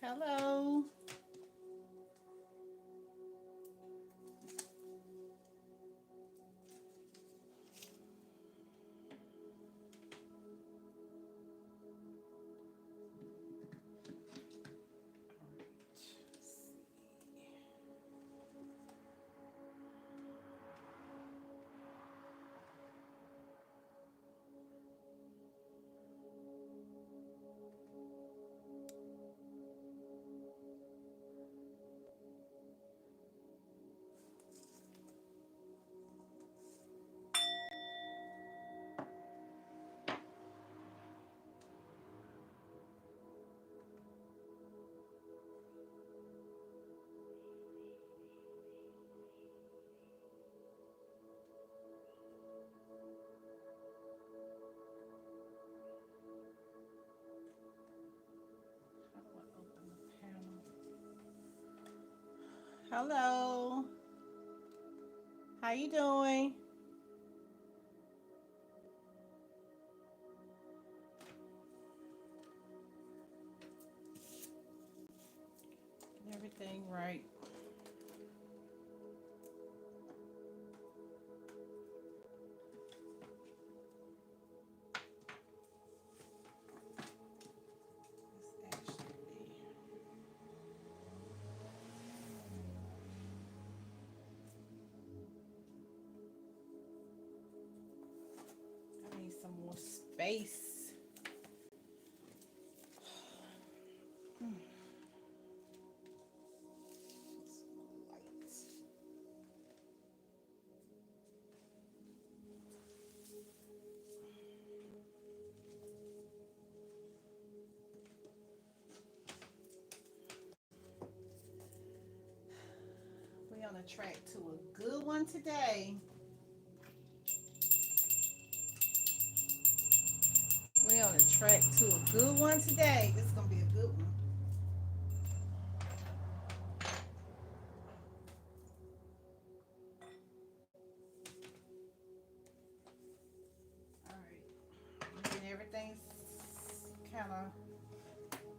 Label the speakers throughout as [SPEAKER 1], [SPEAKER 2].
[SPEAKER 1] Hello. How do I open the panel? Hello. How you doing? Everything right? It's actually I need some more space. Lights. We on a track to a good one today. We on a track to a good one today. This is gonna be a good one. All right. Getting everything kind of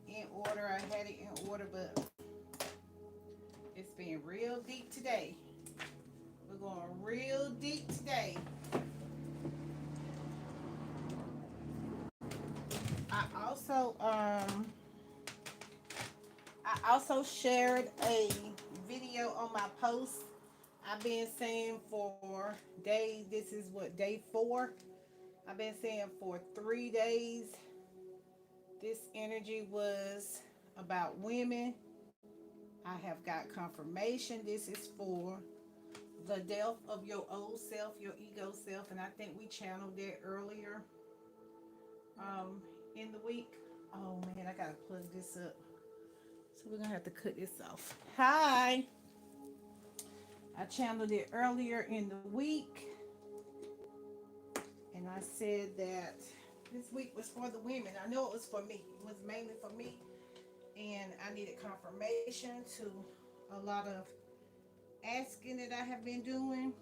[SPEAKER 1] in order. I had it in order, but it's being real deep today. We're going real deep today. I also shared a video on my post. I've been saying for days, this is what, day 4. I've been saying for 3 days this energy was about women. I have got confirmation this is for the death of your old self, your ego self, and I think we channeled that earlier in the week. Oh man, I gotta plug this up. So we're gonna have to cut this off. Hi. I channeled it earlier in the week, and I said that this week was for the women. I know it was for me. It was mainly for me, and I needed confirmation to a lot of asking that I have been doing.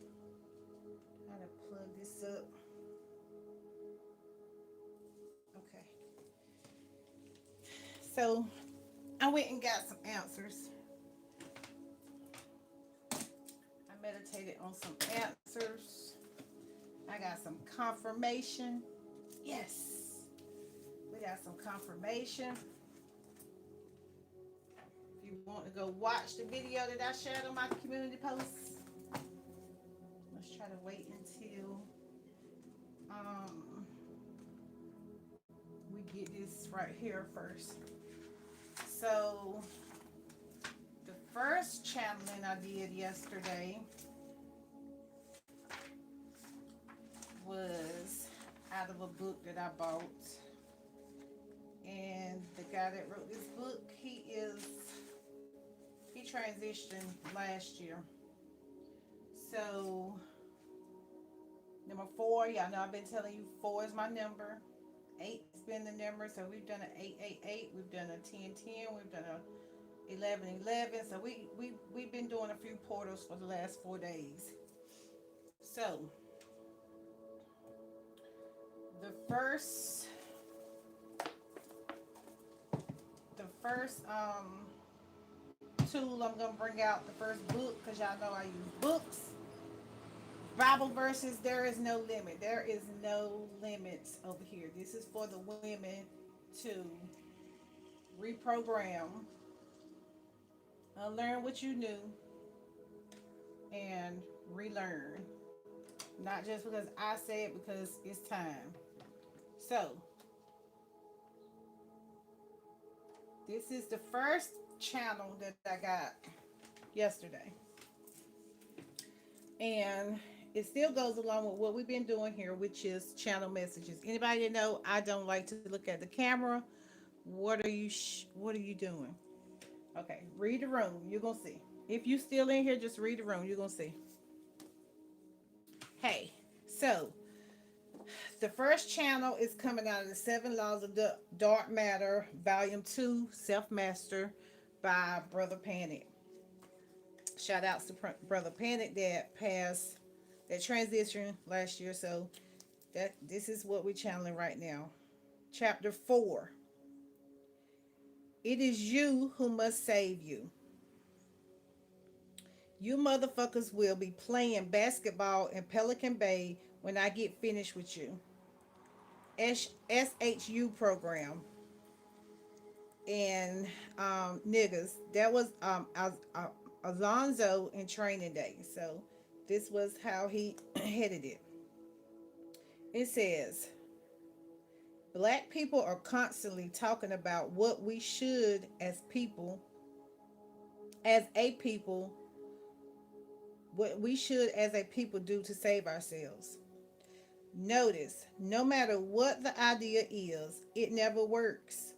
[SPEAKER 1] I'm gonna plug this up. Okay. So I went and got some answers. I meditated on some answers. I got some confirmation. Yes. We got some confirmation. If you want to go watch the video that I shared on my community post, let's try to wait until we get this right here first. So the first channeling I did yesterday was out of a book that I bought. And the guy that wrote this book, he transitioned last year. So number 4, y'all know I've been telling you 4 is my number. 8's been the number. So we've done an 888, we've done a 1010, we've done a 1111. So we've been doing a few portals for the last 4 days. So the first first tool I'm gonna bring out, the first book, because y'all know I use books. Bible verses, there is no limit. There is no limits over here. This is for the women to reprogram, unlearn what you knew, and relearn. Not just because I say it, because it's time. So, this is the first channel that I got yesterday. And it still goes along with what we've been doing here, which is channel messages. Anybody that know I don't like to look at the camera, what are you doing? Okay, read the room. You're gonna see. If you still in here, just read the room. You're gonna see. Hey, so the first channel is coming out of the Seven Laws of the Dark Matter, Volume 2, Self Master by Brother Panic. Shout outs to Brother Panic that passed, that transition last year. So that this is what we're channeling right now. Chapter 4. It is you who must save you. You motherfuckers will be playing basketball in Pelican Bay when I get finished with you. SHU program and niggas. That was Alonzo in Training Day. So this was how he headed it. It says, Black people are constantly talking about what we should as a people, what we should as a people do to save ourselves. Notice, no matter what the idea is, it never works.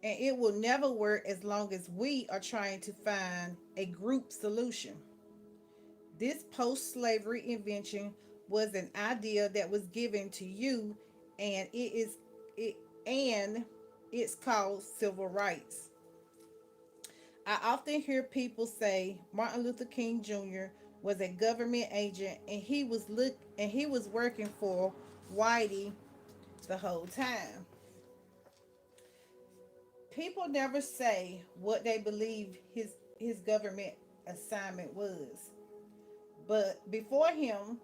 [SPEAKER 1] And it will never work as long as we are trying to find a group solution. This post slavery invention was an idea that was given to you, and it's called civil rights. I often hear people say Martin Luther King Jr. was a government agent and he was working for Whitey the whole time. People never say what they believe his government assignment was. But before him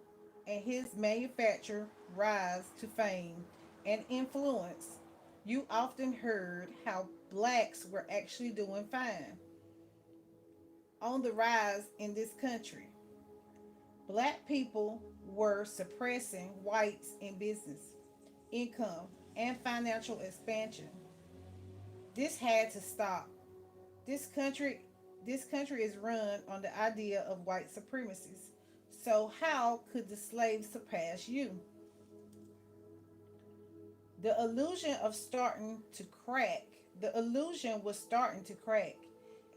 [SPEAKER 1] and his manufacturer rise to fame and influence, you often heard how blacks were actually doing fine on the rise in this country. Black people were suppressing whites in business, income, and financial expansion. This had to stop. This country this country is run on the idea of white supremacy. So how could the slaves surpass you? The illusion of starting to crack. The illusion was starting to crack,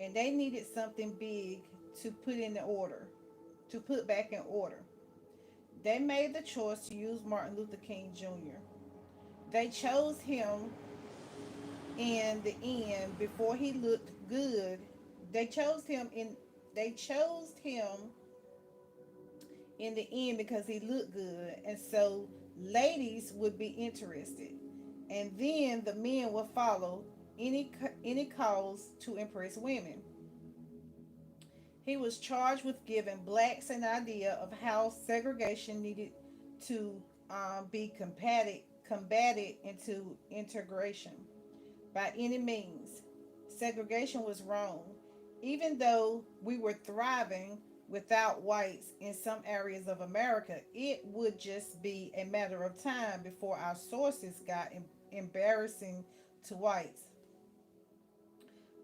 [SPEAKER 1] and they needed something big to put in the order, to put back in order. They made the choice to use Martin Luther King Jr. They chose him in the end before he looked good. They chose him in they chose him in the end because he looked good, and so ladies would be interested, and then the men would follow any cause to impress women. He was charged with giving blacks an idea of how segregation needed to be combated into integration by any means. Segregation was wrong, even though we were thriving without whites in some areas of America. It would just be a matter of time before our sources got embarrassing to whites.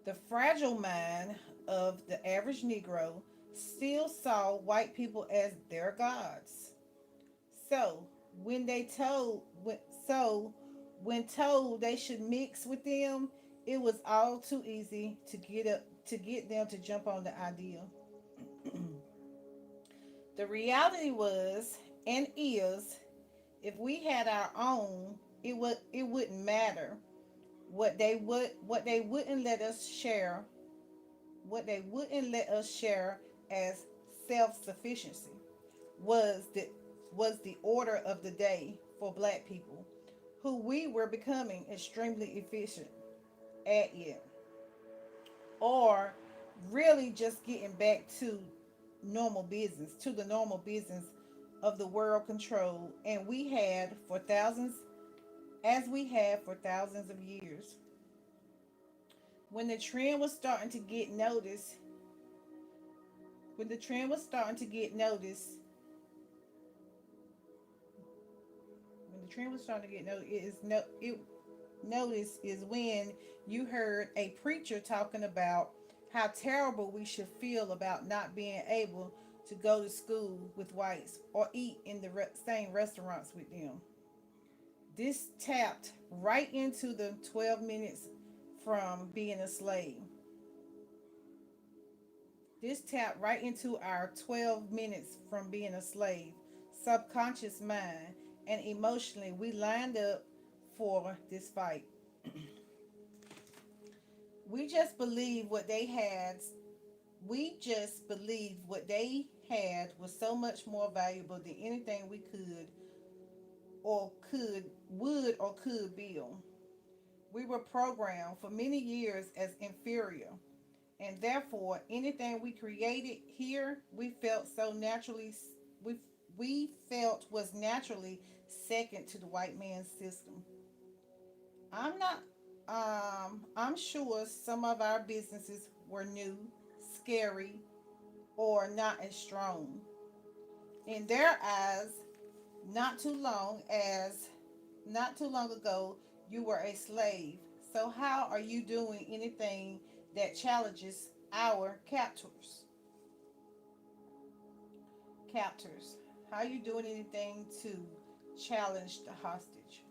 [SPEAKER 1] The fragile mind of the average Negro still saw white people as their gods. So when they told so when told they should mix with them, it was all too easy to get them to jump on the idea. The reality was and is, if we had our own, it wouldn't matter. What they wouldn't let us share, what they wouldn't let us share as self-sufficiency was the order of the day for black people, who we were becoming extremely efficient at it. or really just getting back to normal business, to the normal business of the world control, and we had for thousands, as we have for thousands of years. When the trend was starting to get noticed, when the trend was starting to get noticed, when the trend was starting to get noticed, it notice is when you heard a preacher talking about how terrible we should feel about not being able to go to school with whites or eat in the same restaurants with them. This tapped right into the 12 minutes from being a slave. This tapped right into our 12 minutes from being a slave, subconscious mind, and emotionally we lined up for this fight. We just believed what they had. We just believed what they had was so much more valuable than anything we would or could build. We were programmed for many years as inferior, and therefore anything we created here, we we felt was naturally second to the white man's system. I'm not I'm sure some of our businesses were new, scary, or not as strong. In their eyes, not too long as not too long ago you were a slave. So how are you doing anything that challenges our captors? Captors. How are you doing anything to challenge the hostage?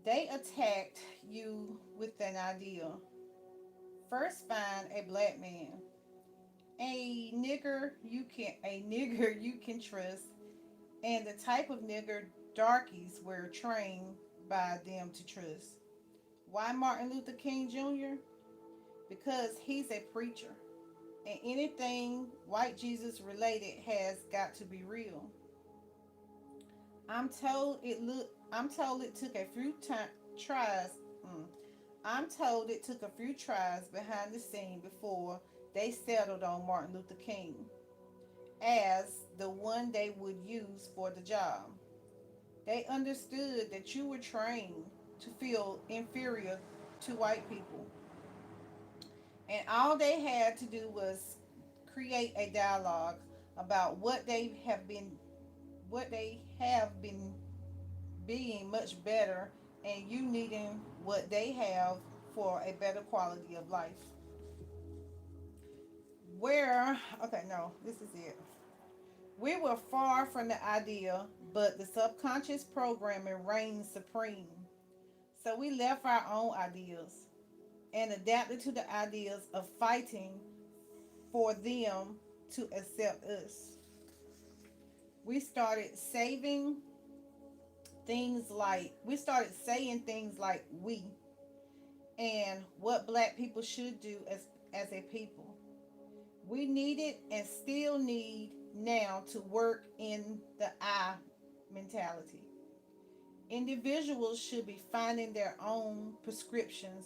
[SPEAKER 1] They attacked you with an idea. First find a black man, a nigger you can trust, and the type of nigger darkies were trained by them to trust. Why Martin Luther King Jr.? Because he's a preacher, and anything white Jesus related has got to be real. I'm told it took a few tries. Mm, I'm told it took a few tries behind the scene before they settled on Martin Luther King as the one they would use for the job. They understood that you were trained to feel inferior to white people, and all they had to do was create a dialogue about what they have been being much better, and you needing what they have for a better quality of life. Where, okay, no, this is it. We were far from the idea, but the subconscious programming reigned supreme. So we left our own ideas and adapted to the ideas of fighting for them to accept us. We started we started saying things like we and what black people should do as a people. We needed and still need now to work in the I mentality. Individuals should be finding their own prescriptions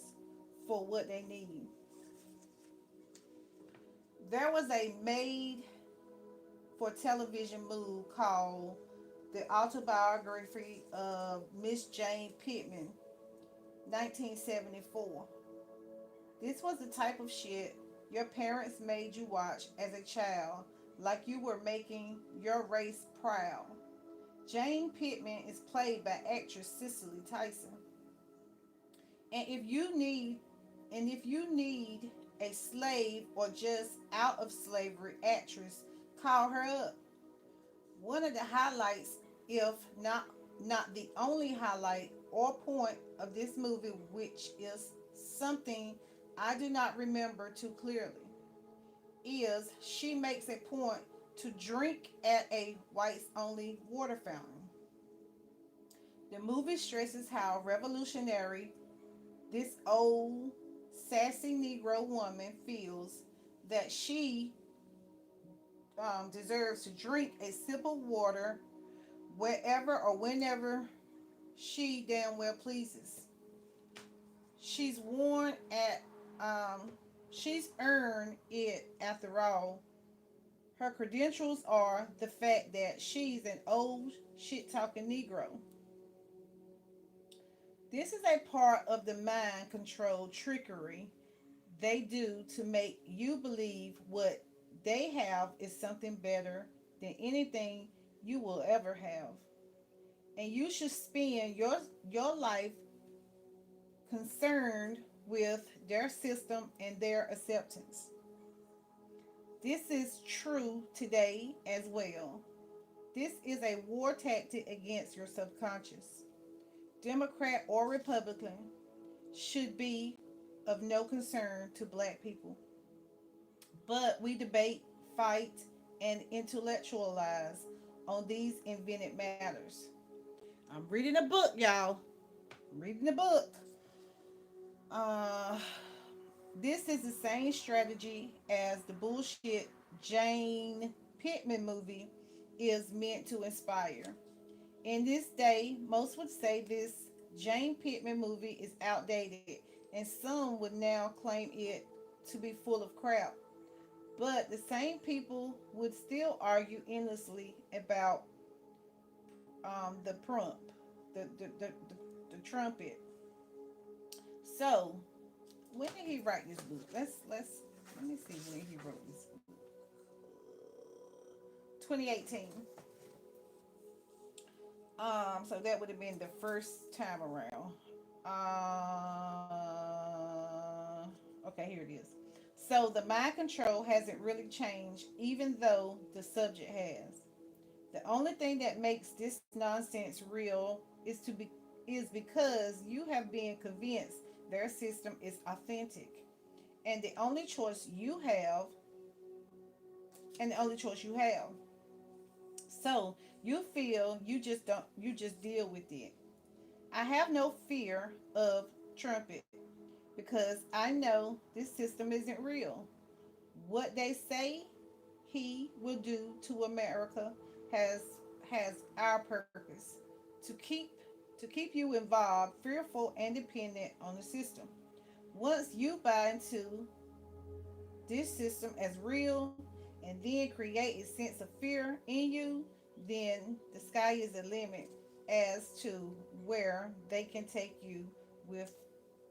[SPEAKER 1] for what they need. There was a made for television movie called The Autobiography of Miss Jane Pittman, 1974. This was the type of shit your parents made you watch as a child, like you were making your race proud. Jane Pittman is played by actress Cicely Tyson. And if you need a slave or just out of slavery actress, call her up. One of the highlights, if not the only highlight or point of this movie, which is something I do not remember too clearly, is she makes a point to drink at a whites only water fountain. The movie stresses how revolutionary this old sassy Negro woman feels that she deserves to drink a sip of water wherever or whenever she damn well pleases. She's worn at Um, she's earned it after all. Her credentials are the fact that she's an old shit talking Negro. This is a part of the mind control trickery they do to make you believe what they have is something better than anything you will ever have. And you should spend your life concerned with their system and their acceptance. This is true today as well. This is a war tactic against your subconscious. Democrat or Republican should be of no concern to black people. But we debate, fight, and intellectualize on these invented matters. I'm reading a book, y'all. I'm reading a book. Uh, this is the same strategy as the bullshit Jane Pittman movie is meant to inspire. In this day, most would say this Jane Pittman movie is outdated, and some would now claim it to be full of crap. But the same people would still argue endlessly about the prompt, the trumpet. So, when did he write this book? Let's let me see when he wrote this book. 2018. So that would have been the first time around. Okay, here it is. So the mind control hasn't really changed, even though the subject has. The only thing that makes this nonsense real is because you have been convinced their system is authentic, and the only choice you have, and the only choice you have. So you feel you just deal with it. I have no fear of trumpet because I know this system isn't real. What they say he will do to America has has our purpose to keep you involved, fearful, and dependent on the system. Once you buy into this system as real and then create a sense of fear in you, then the sky is the limit as to where they can take you with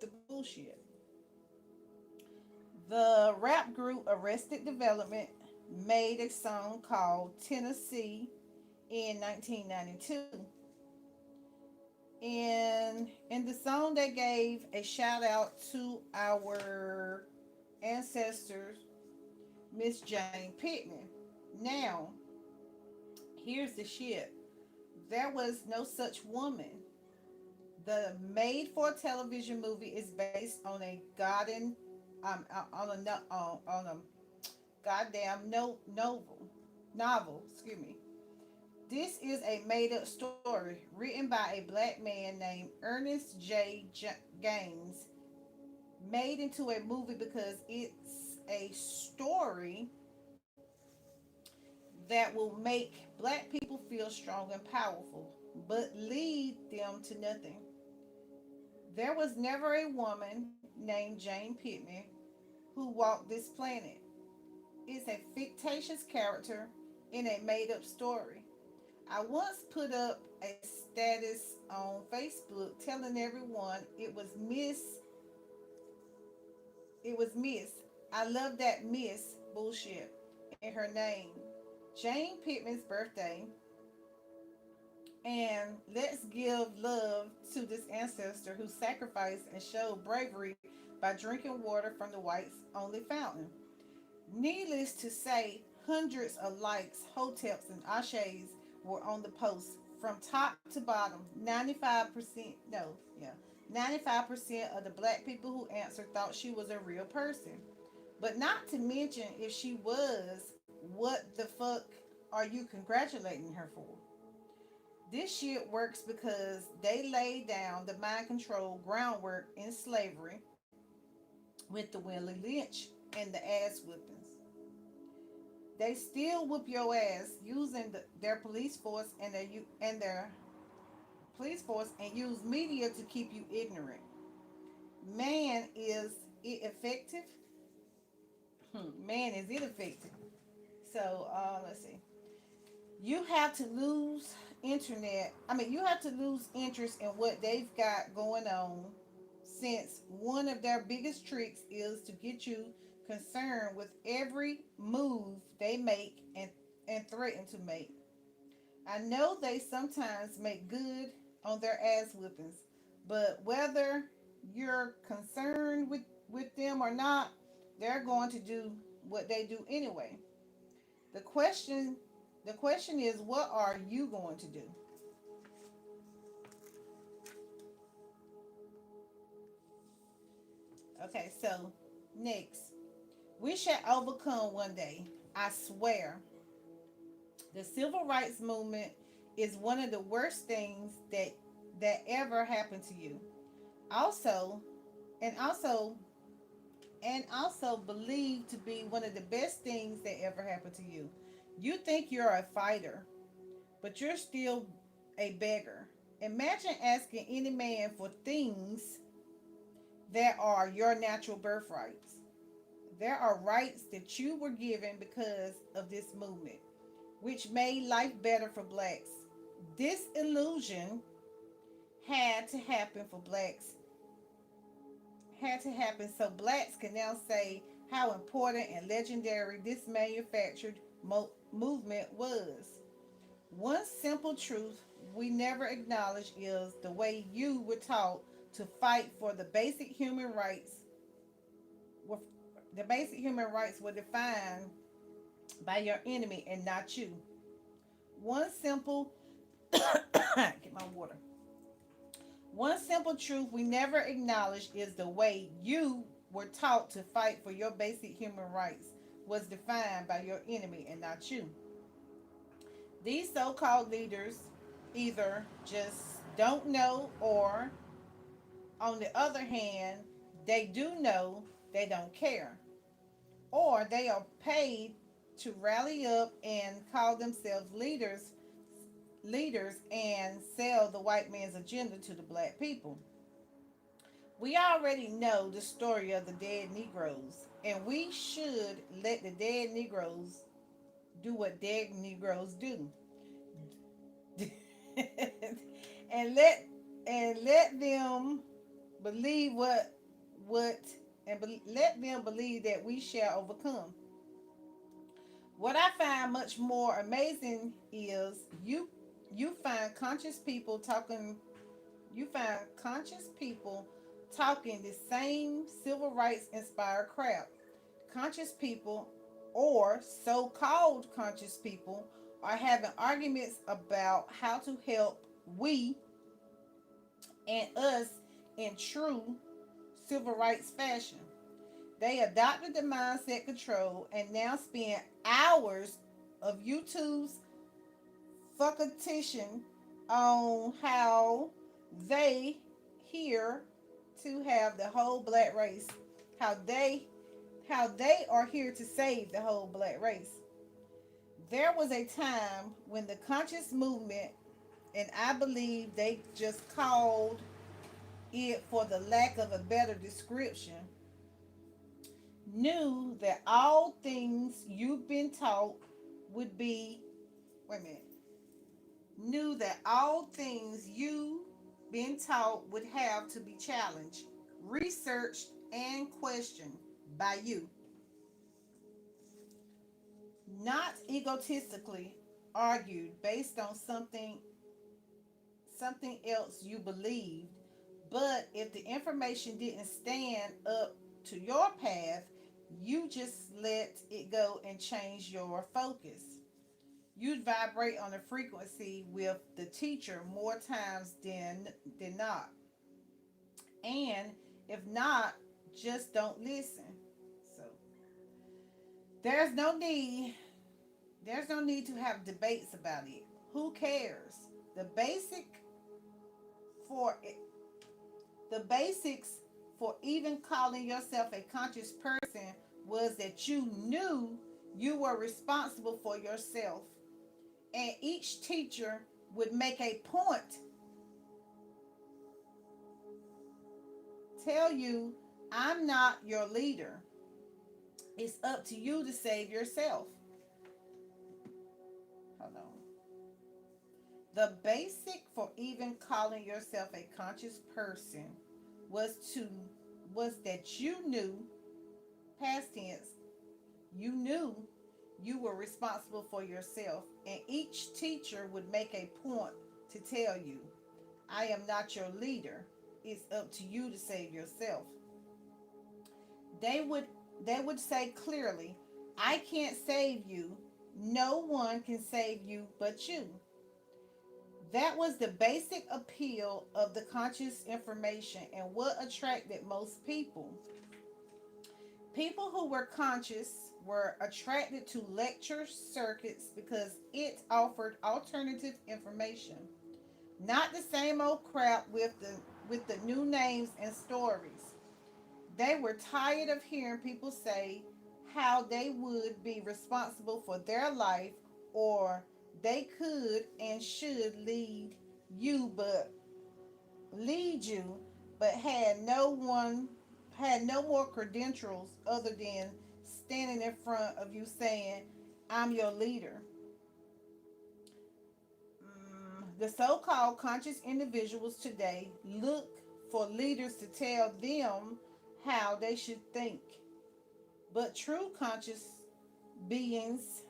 [SPEAKER 1] the bullshit. The rap group Arrested Development made a song called Tennessee in 1992. And in the song, they gave a shout out to our ancestors, Miss Jane Pittman. Now, here's the shit. There was no such woman. The made-for-television movie is based on a garden, on a goddamn novel. Excuse me. This is a made-up story written by a black man named Ernest Gaines, made into a movie because it's a story that will make black people feel strong and powerful, but lead them to nothing. There was never a woman named Jane Pittman who walked this planet. It's a fictitious character in a made up story. I once put up a status on Facebook telling everyone it was Miss. I love that Miss bullshit in her name. Jane Pittman's birthday, and let's give love to this ancestor who sacrificed and showed bravery by drinking water from the whites only fountain. Needless to say, hundreds of likes, hoteps, and ashes were on the post from top to bottom. 95%, no, yeah, 95% of the black people who answered thought she was a real person. But not to mention, if she was, what the fuck are you congratulating her for? This shit works because they laid down the mind control groundwork in slavery with the Willie Lynch and the ass whippings. They still whoop your ass using their police force and their police force and use media to keep you ignorant. Man is it effective? Man, is it effective? So let's see. You have to lose internet. I mean, you have to lose interest in what they've got going on, since one of their biggest tricks is to get you concerned with every move they make and threaten to make. I know they sometimes make good on their ass whippings, but whether you're concerned with them or not, they're going to do what they do anyway. The question the question is, what are you going to do? Okay, so next, we shall overcome one day. I swear. The civil rights movement is one of the worst things that ever happened to you. Also, and also and also believed to be one of the best things that ever happened to you. You think you're a fighter, but you're still a beggar. Imagine asking any man for things that are your natural birthrights. There are rights that you were given because of this movement, which made life better for blacks. This illusion had to happen for blacks, had to happen so blacks can now say how important and legendary this manufactured movement was. One simple truth we never acknowledge is the way you were taught to fight for the basic human rights. The basic human rights were defined by your enemy and not you. One simple get my water. One simple truth we never acknowledge is the way you were taught to fight for your basic human rights was defined by your enemy and not you. These so called leaders either just don't know, or, on the other hand, they do know, they don't care, or they are paid to rally up and call themselves leaders and sell the white man's agenda to the black people. We already know the story of the dead Negroes, and we should let the dead Negroes do what dead Negroes do. and let and let them believe what let them believe that we shall overcome. What I find much more amazing is you find conscious people talking you find conscious people talking the same civil rights inspired crap. Conscious people, or so-called conscious people, are having arguments about how to help we and us in true civil rights fashion. They adopted the mindset control and now spend hours of YouTube's fuckatition on how they here to have the whole black race. How they are here to save the whole black race. There was a time when the conscious movement, and I believe they just called it for the lack of a better description, knew that all things you've been taught would be, wait a minute, knew that all things you been taught would have to be challenged, researched, and questioned by you. Not egotistically argued based on something else you believed, but if the information didn't stand up to your path, you just let it go and change your focus. You'd vibrate on a frequency with the teacher more times than not. And if not, just don't listen. So there's no need there's no need to have debates about it. Who cares? The basic for it, the basics for even calling yourself a conscious person was that you knew you were responsible for yourself. And each teacher would make a point, tell you I'm not your leader. It's up to you to save yourself. Hold on. The basic for even calling yourself a conscious person was to was that you knew, past tense, you knew you were responsible for yourself, and each teacher would make a point to tell you, I am not your leader. It's up to you to save yourself. They would they would say clearly, I can't save you. No one can save you but you. That was the basic appeal of the conscious information and what attracted most people. People who were conscious were attracted to lecture circuits because it offered alternative information, not the same old crap with the new names and stories. They were tired of hearing people say how they would be responsible for their life or they could and should you but lead you but had no more credentials other than standing in front of you saying, I'm your leader. The so-called conscious individuals today look for leaders to tell them how they should think. But beings,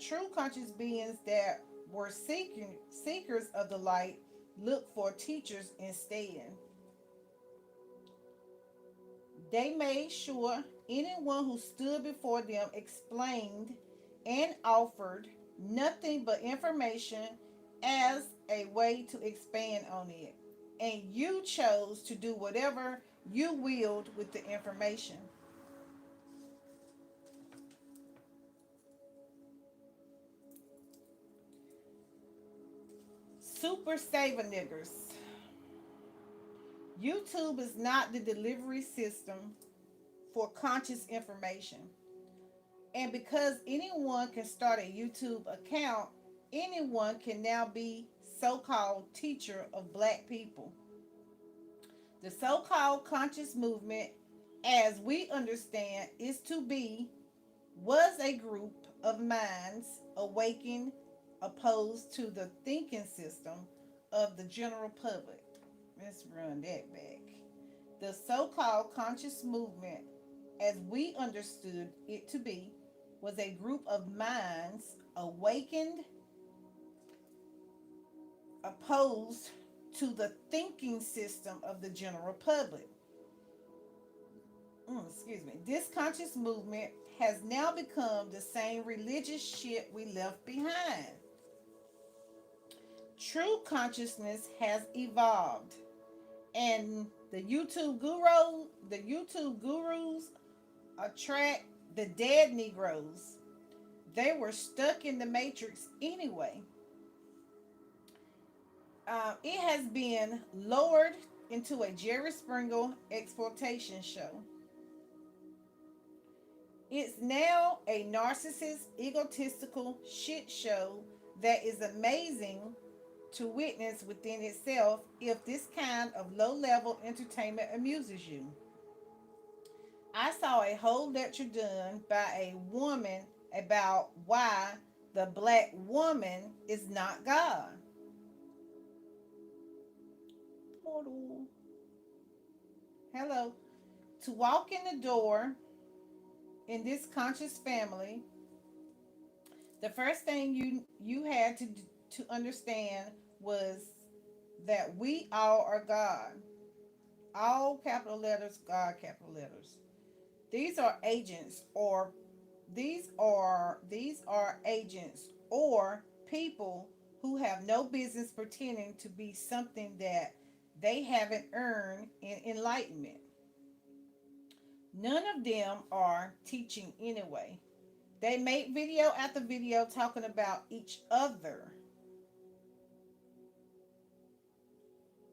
[SPEAKER 1] true conscious beings that were seekers of the light look for teachers instead. They made sure anyone who stood before them explained and offered nothing but information as a way to expand on it. And you chose to do whatever you willed with the information. Super saver niggers. YouTube is not the delivery system for conscious information. And because anyone can start a YouTube account, anyone can now be so-called teacher of black people. The so-called conscious movement, as we understand, is to be was a group of minds awakened opposed to the thinking system of the general public. Let's run that back. The so-called conscious movement, as we understood it to be, was a group of minds awakened opposed to the thinking system of the general public. Excuse me. This conscious movement has now become the same religious shit we left behind. True consciousness has evolved, and the YouTube gurus attract the dead Negroes. They were stuck in the matrix anyway. It has been lowered into a Jerry Springer exploitation show. It's now a narcissist, egotistical shit show that is amazing to witness within itself if this kind of low level entertainment amuses you. I saw a whole lecture done by a woman about why the black woman is not God. Portal. Hello. To walk in the door in this conscious family, the first thing you had to understand was that we all are God. All capital letters, God capital letters. These are agents or these are agents or people who have no business pretending to be something that they haven't earned in enlightenment. None of them are teaching anyway. They make video after video talking about each other.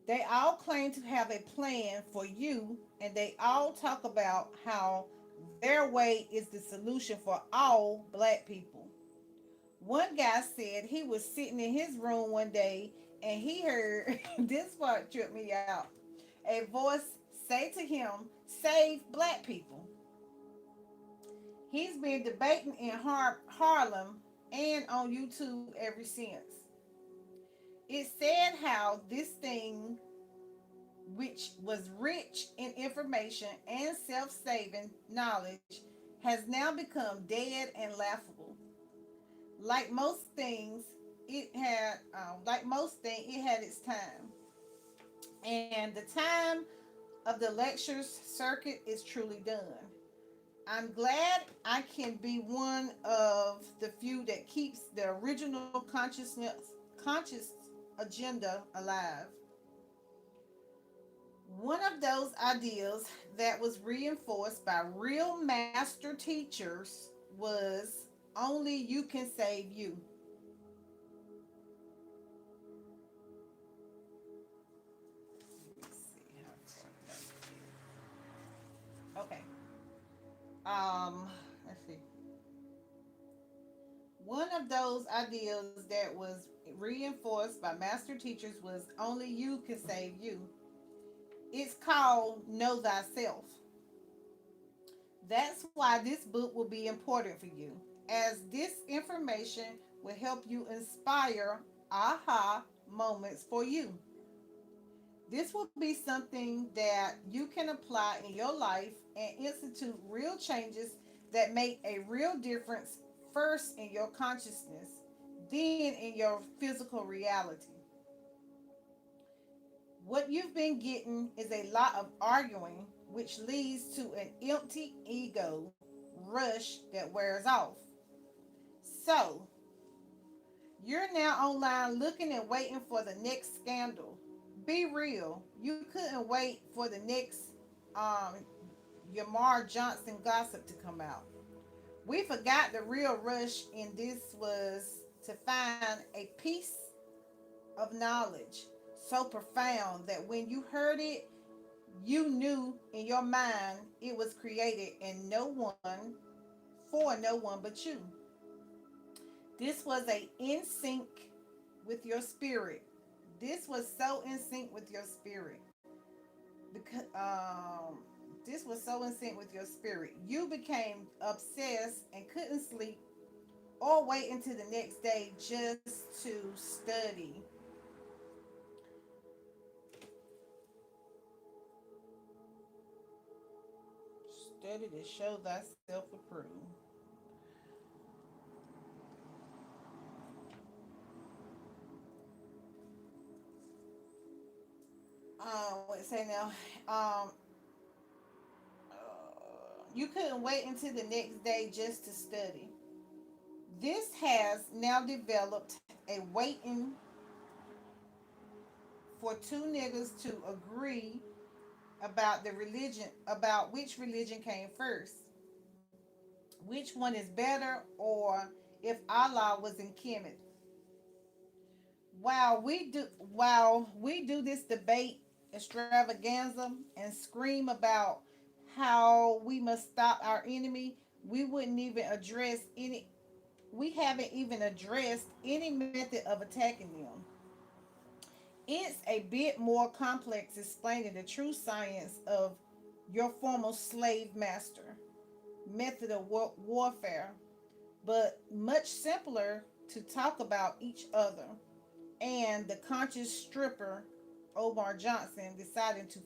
[SPEAKER 1] They all claim to have a plan for you, and they all talk about how their way is the solution for all black people. One guy said he was sitting in his room one day and he heard this part tripped me out. A voice say to him, save black people. He's been debating in Harlem and on YouTube ever since. It said how this thing, which was rich in information and self saving knowledge, has now become dead and laughable. Like most things, it had its time, and the time of the lectures circuit is truly done. I'm glad I can be one of the few that keeps the original conscious agenda alive. One of those ideals that was reinforced by real master teachers was only you can save you. Let's see how far okay. Let's see. One of those ideals that was reinforced by master teachers was only you can save you. It's called Know Thyself. That's why this book will be important for you, as this information will help you inspire aha moments for you. This will be something that you can apply in your life and institute real changes that make a real difference, first in your consciousness, then in your physical reality. What you've been getting is a lot of arguing, which leads to an empty ego rush that wears off. So, you're now online looking and waiting for the next scandal. Be real. You couldn't wait for the next um, Yamar Johnson gossip to come out. We forgot the real rush in this was to find a piece of knowledge so profound that when you heard it, you knew in your mind it was created and no one for no one but you. This was a in sync with your spirit. This was so in sync with your spirit because this was so in sync with your spirit. You became obsessed and couldn't sleep or wait until the next day just to study. Study to show thyself approved. What say now? Um, you couldn't wait until the next day just to study. This has now developed a waiting for two niggas to agree about the religion, about which religion came first, which one is better, or if Allah was in Kemet. While we do this debate extravaganza and scream about how we must stop our enemy, we wouldn't even address any we haven't even addressed any method of attacking them. It's a bit more complex explaining the true science of your former slave master method of warfare, but much simpler to talk about each other and the conscious stripper Omar Johnson deciding to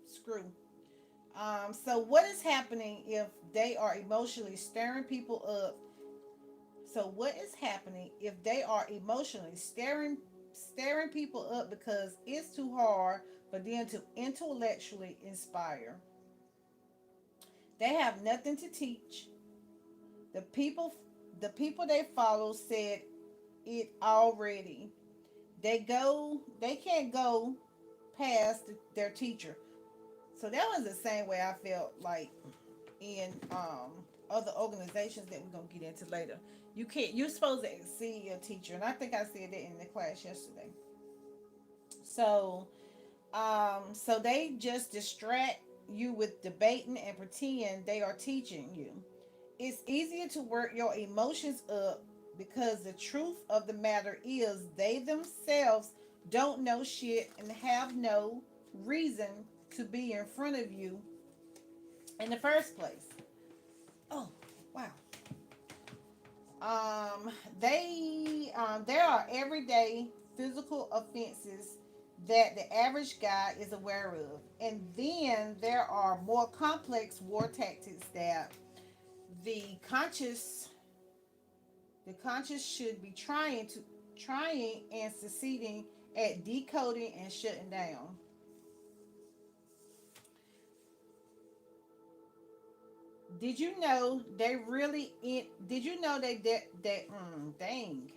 [SPEAKER 1] screw. So what is happening if they are emotionally stirring people up? So what is happening if they are emotionally staring people up because it's too hard for them to intellectually inspire? They have nothing to teach. The people the people they follow said it already. They can't go past their teacher. So that was the same way I felt like in other organizations that we're gonna get into later. You're supposed to exceed your teacher, and I think I said that in the class yesterday. So so they just distract you with debating and pretend they are teaching you. It's easier to work your emotions up because the truth of the matter is they themselves don't know shit and have no reason to be in front of you in the first place. Oh, wow. There are everyday physical offenses that the average guy is aware of, and then there are more complex war tactics that the conscious the conscious should be trying and succeeding at decoding and shutting down. Did you know dang.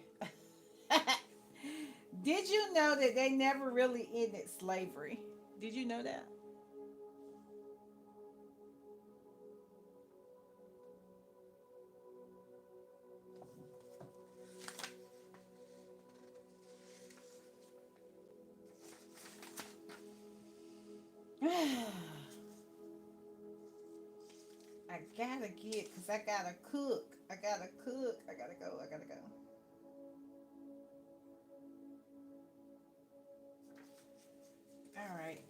[SPEAKER 1] Did you know that they never really ended slavery? Did you know that? I gotta get, cause I gotta cook. I gotta cook. I gotta go. I gotta go. All right.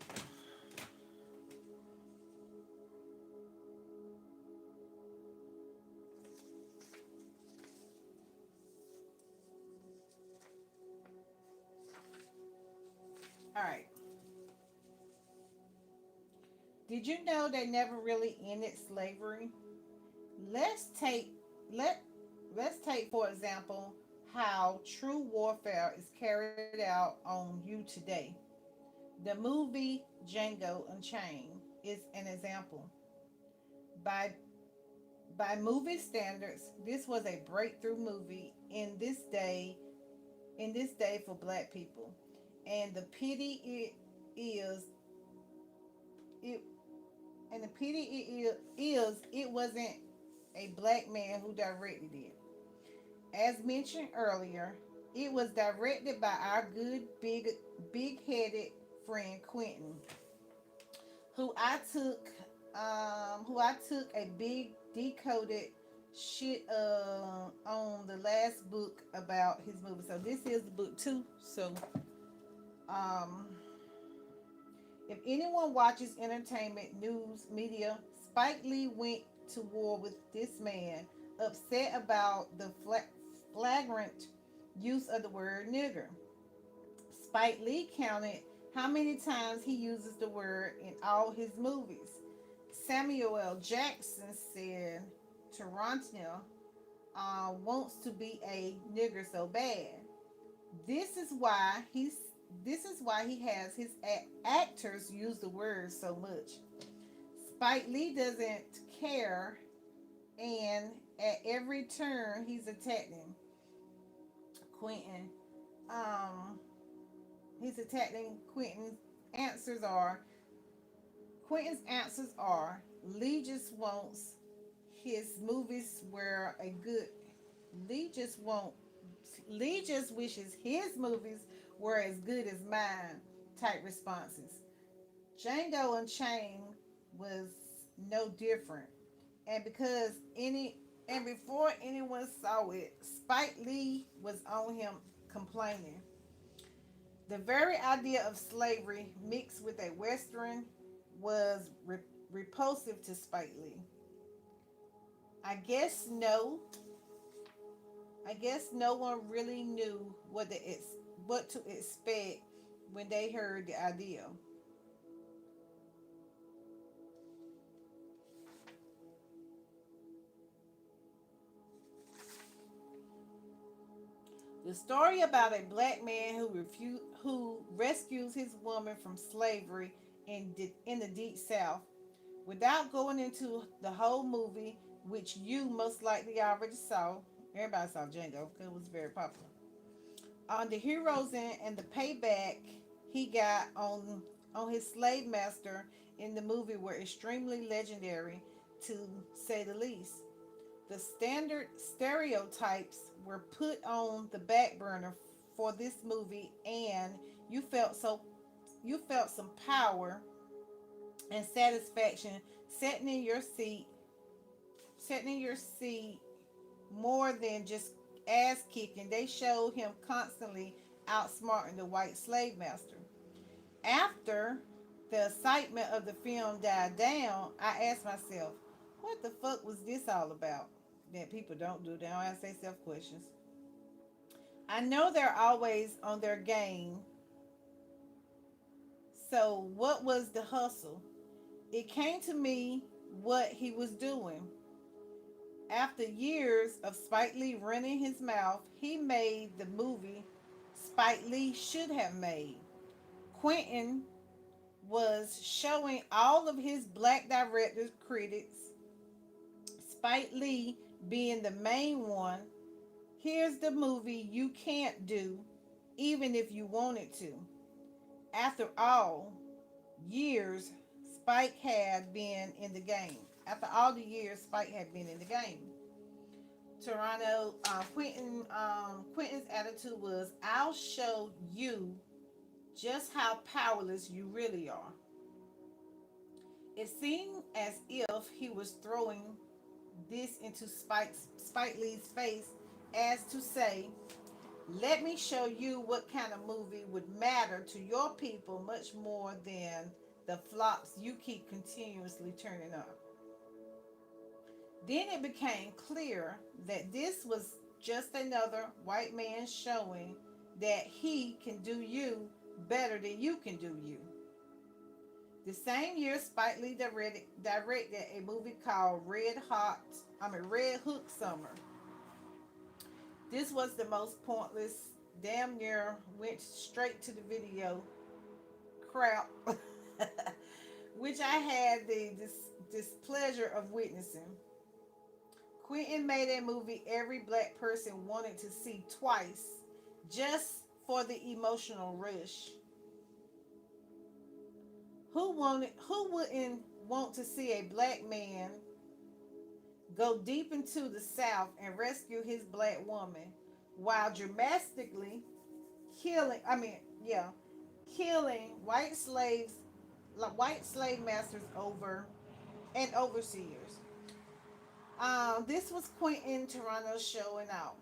[SPEAKER 1] All right. Did you know they never really ended slavery? Let's take let let's take for example how true warfare is carried out on you today. The movie Django Unchained is an example. By movie standards, this was a breakthrough movie in this day for black people. And the pity it is it and the pity is it wasn't a black man who directed it. As mentioned earlier, it was directed by our good big headed friend Quentin, who I took a big decoded shit on the last book about his movie. So this is book two. So um if anyone watches entertainment news media, Spike Lee went to war with this man, upset about the flagrant use of the word nigger. Spike Lee counted how many times he uses the word in all his movies. Samuel L. Jackson said Toronto wants to be a nigger so bad. This is why he's this is why he has his actors use the word so much. Spike Lee doesn't care, and at every turn he's attacking Quentin. Um, he's attacking answers are Quentin's answers are Lee just wants his movies were a good. Lee just won't. Lee just wishes his movies were as good as mine. Type responses. Django Unchained was no different, and before anyone saw it, Spike Lee was on him complaining. The very idea of slavery mixed with a western was repulsive to Spike Lee. I guess no. I guess no one really knew what to expect when they heard the idea. The story about a black man who rescues his woman from slavery in the deep south. Without going into the whole movie, which you most likely already saw, everybody saw Django because it was very popular. The heroes and the payback he got on his slave master in the movie were extremely legendary, to say the least. The standard stereotypes were put on the back burner for this movie, and you felt so you felt some power and satisfaction sitting in your seat, sitting in your seat more than just ass kicking. They showed him constantly outsmarting the white slave master. After the excitement of the film died down, I asked myself, what the fuck was this all about? That people don't do. They don't ask themselves questions. I know they're always on their game. So what was the hustle? It came to me what he was doing. After years of Spike Lee running his mouth, he made the movie Spike Lee should have made. Quentin was showing all of his black directors critics, Spike Lee being the main one. Here's the movie you can't do, even if you wanted to. After all years, Spike had been in the game. After all the years, Spike had been in the game. Toronto, Quentin's attitude was, "I'll show you just how powerless you really are." It seemed as if he was throwing this into Spike Lee's face, as to say, "Let me show you what kind of movie would matter to your people much more than the flops you keep continuously turning up." Then it became clear that this was just another white man showing that he can do you better than you can do you. The same year, Spike Lee directed a movie called Red Hook Summer. This was the most pointless, damn near went straight to the video crap, which I had the displeasure of witnessing. Quentin made a movie every black person wanted to see twice, just for the emotional rush. Who wouldn't want to see a black man go deep into the South and rescue his black woman while dramatically killing killing white slave masters over and overseers. This was Quentin Toronto showing out.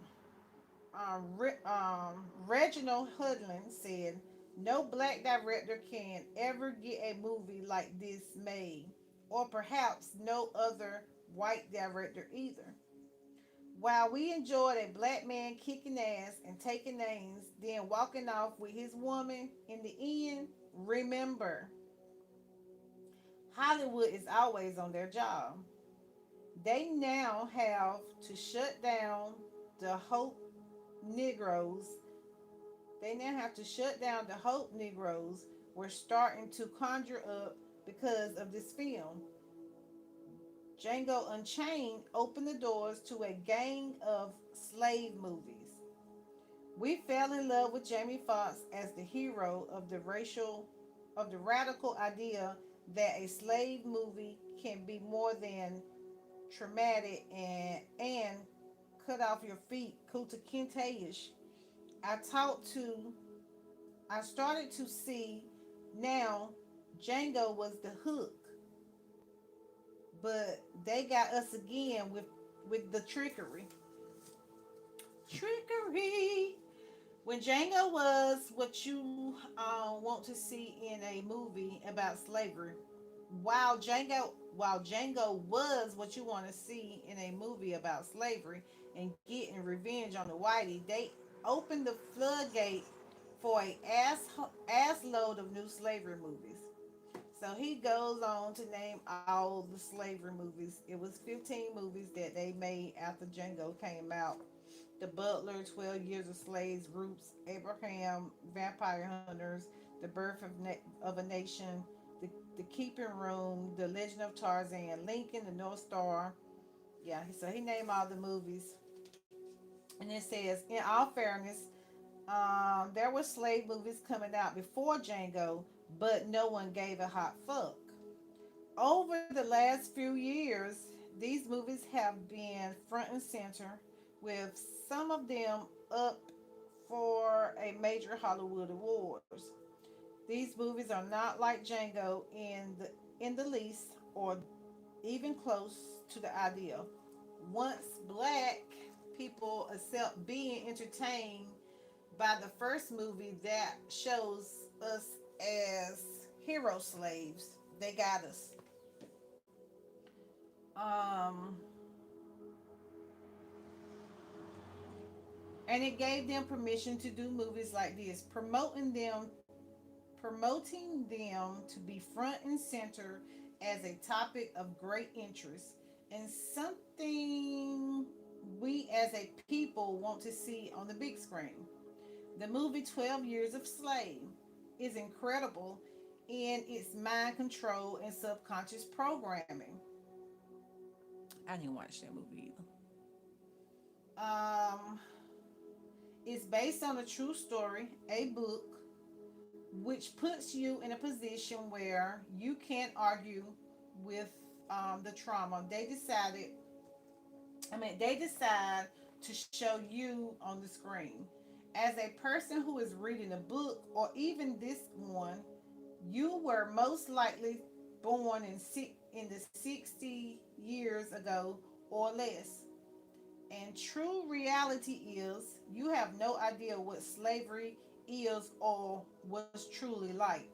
[SPEAKER 1] Reginald Hudlin said, "No black director can ever get a movie like this made, or perhaps no other white director either." While we enjoyed a black man kicking ass and taking names, then walking off with his woman in the end, remember, Hollywood is always on their job. They now have to shut down the Hope Negroes. They now have to shut down the Hope Negroes we're starting to conjure up because of this film. Django Unchained opened the doors to a gang of slave movies. We fell in love with Jamie Foxx as the hero of the radical idea that a slave movie can be more than traumatic and cut off your feet, Kuta Kinte-ish. I talked to I started to see now Django was the hook, but they got us again with the trickery. Trickery. When Django was what you want to see in a movie about slavery, while Django was what you want to see in a movie about slavery and getting revenge on the whitey, they opened the floodgate for a ass load of new slavery movies. So he goes on to name all the slavery movies. It was 15 movies that they made after Django came out. The Butler, 12 Years a Slave's Roots, Abraham, Vampire Hunters, The Birth of a Nation, the Keeping Room, The Legend of Tarzan, Lincoln, The North Star. Yeah, so he named all the movies. And it says, in all fairness, there were slave movies coming out before Django, but no one gave a hot fuck. Over the last few years, these movies have been front and center, with some of them up for a major Hollywood awards. These movies are not like Django in the least, or even close to the idea. Once black people accept being entertained by the first movie that shows us as hero slaves. They got us. Um, and it gave them permission to do movies like this, promoting them to be front and center as a topic of great interest and something we as a people want to see on the big screen. The movie 12 Years of Slave is incredible in its mind control and subconscious programming. I didn't watch that movie either. It's based on a true story, a book, which puts you in a position where you can't argue with the trauma. They decide to show you on the screen. As a person who is reading a book or even this one, you were most likely born in the 60 years ago or less. And true reality is you have no idea what slavery is or was truly like.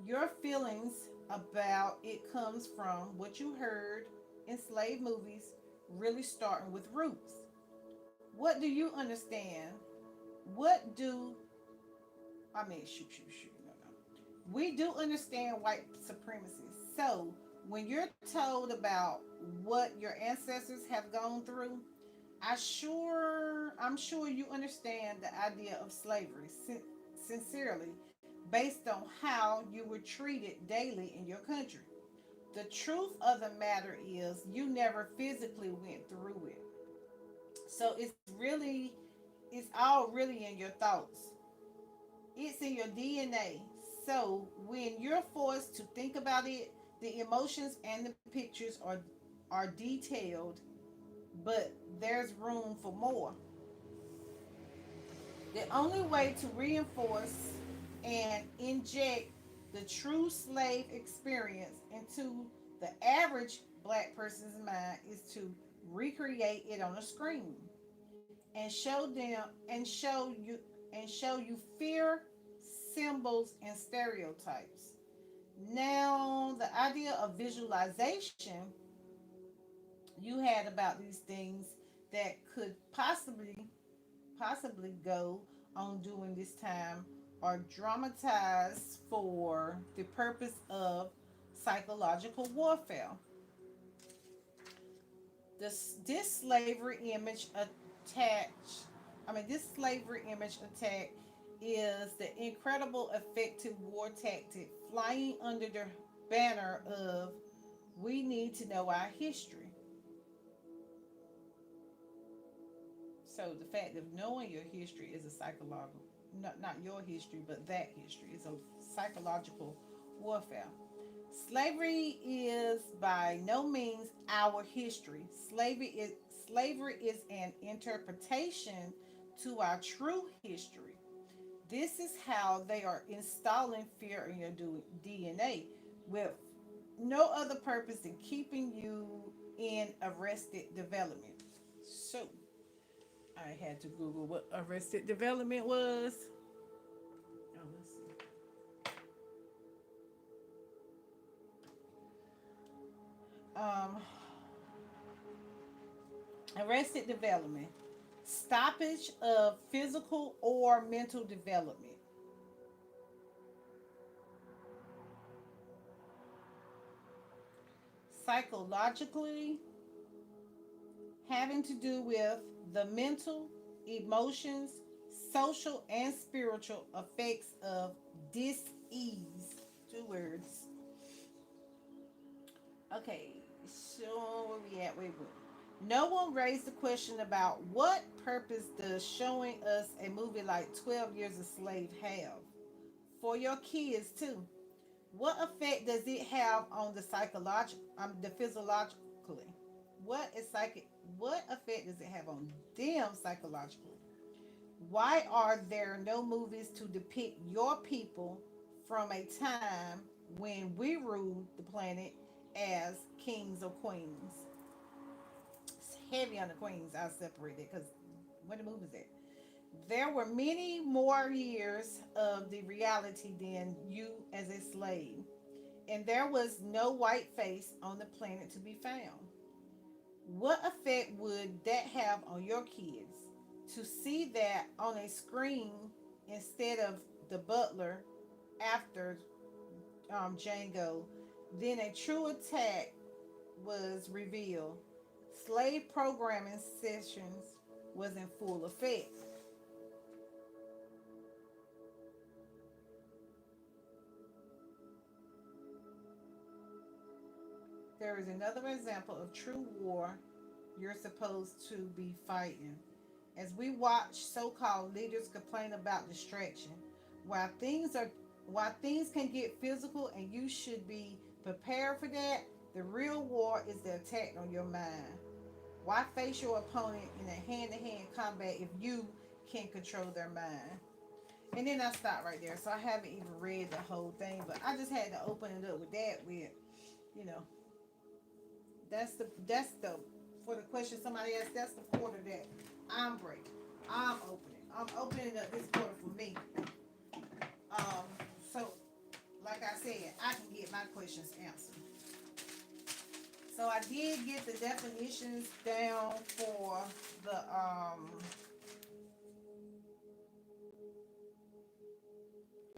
[SPEAKER 1] Your feelings about it comes from what you heard in slave movies, really starting with roots. What do you understand? What do shoot. No. We do understand white supremacy. So when you're told about what your ancestors have gone through, I'm sure you understand the idea of slavery sincerely, based on how you were treated daily in your country. The truth of the matter is, you never physically went through it. So it's all really in your thoughts. It's in your DNA. So when you're forced to think about it, the emotions and the pictures are detailed, but there's room for more. The only way to reinforce and inject the true slave experience into the average black person's mind is to recreate it on a screen and show you fear, symbols, and stereotypes. Now, the idea of visualization you had about these things that could possibly go on during this time are dramatized for the purpose of psychological warfare. This slavery image attached, this slavery image attack is the incredible effective war tactic flying under the banner of we need to know our history. So the fact of knowing your history is a psychological, not your history, but that history is a psychological warfare. Slavery is by no means our history. Slavery is an interpretation to our true history. This is how they are installing fear in your DNA with no other purpose than keeping you in arrested development. So I had to Google what arrested development was. Oh, let's see. Um, Arrested development, stoppage of physical or mental development. Psychologically, having to do with the mental, emotions, social, and spiritual effects of dis-ease. Two words. Okay, so where we at? Wait. No one raised the question about what purpose does showing us a movie like 12 Years a Slave have? For your kids, too. What effect does it have on the psychological, the physiologically? What is psychic? What effect does it have on them psychologically? Why are there no movies to depict your people from a time when we ruled the planet as kings or queens? It's heavy on the queens. I'll separate it because where the movies at? There were many more years of the reality than you as a slave, and there was no white face on the planet to be found. What effect would that have on your kids? To see that on a screen instead of the butler after Django, then a true attack was revealed. Slave programming sessions was in full effect. There is another example of true war you're supposed to be fighting. As we watch so-called leaders complain about distraction, while things are while things can get physical and you should be prepared for that, the real war is the attack on your mind. Why face your opponent in a hand-to-hand combat if you can control their mind? And then I stopped right there, so I haven't even read the whole thing, but I just had to open it up with that. With you know, that's the for the question somebody asked. That's the quarter that I'm breaking. I'm opening. I'm opening up this quarter for me. Um, so like I said, I can get my questions answered. So I did get the definitions down for the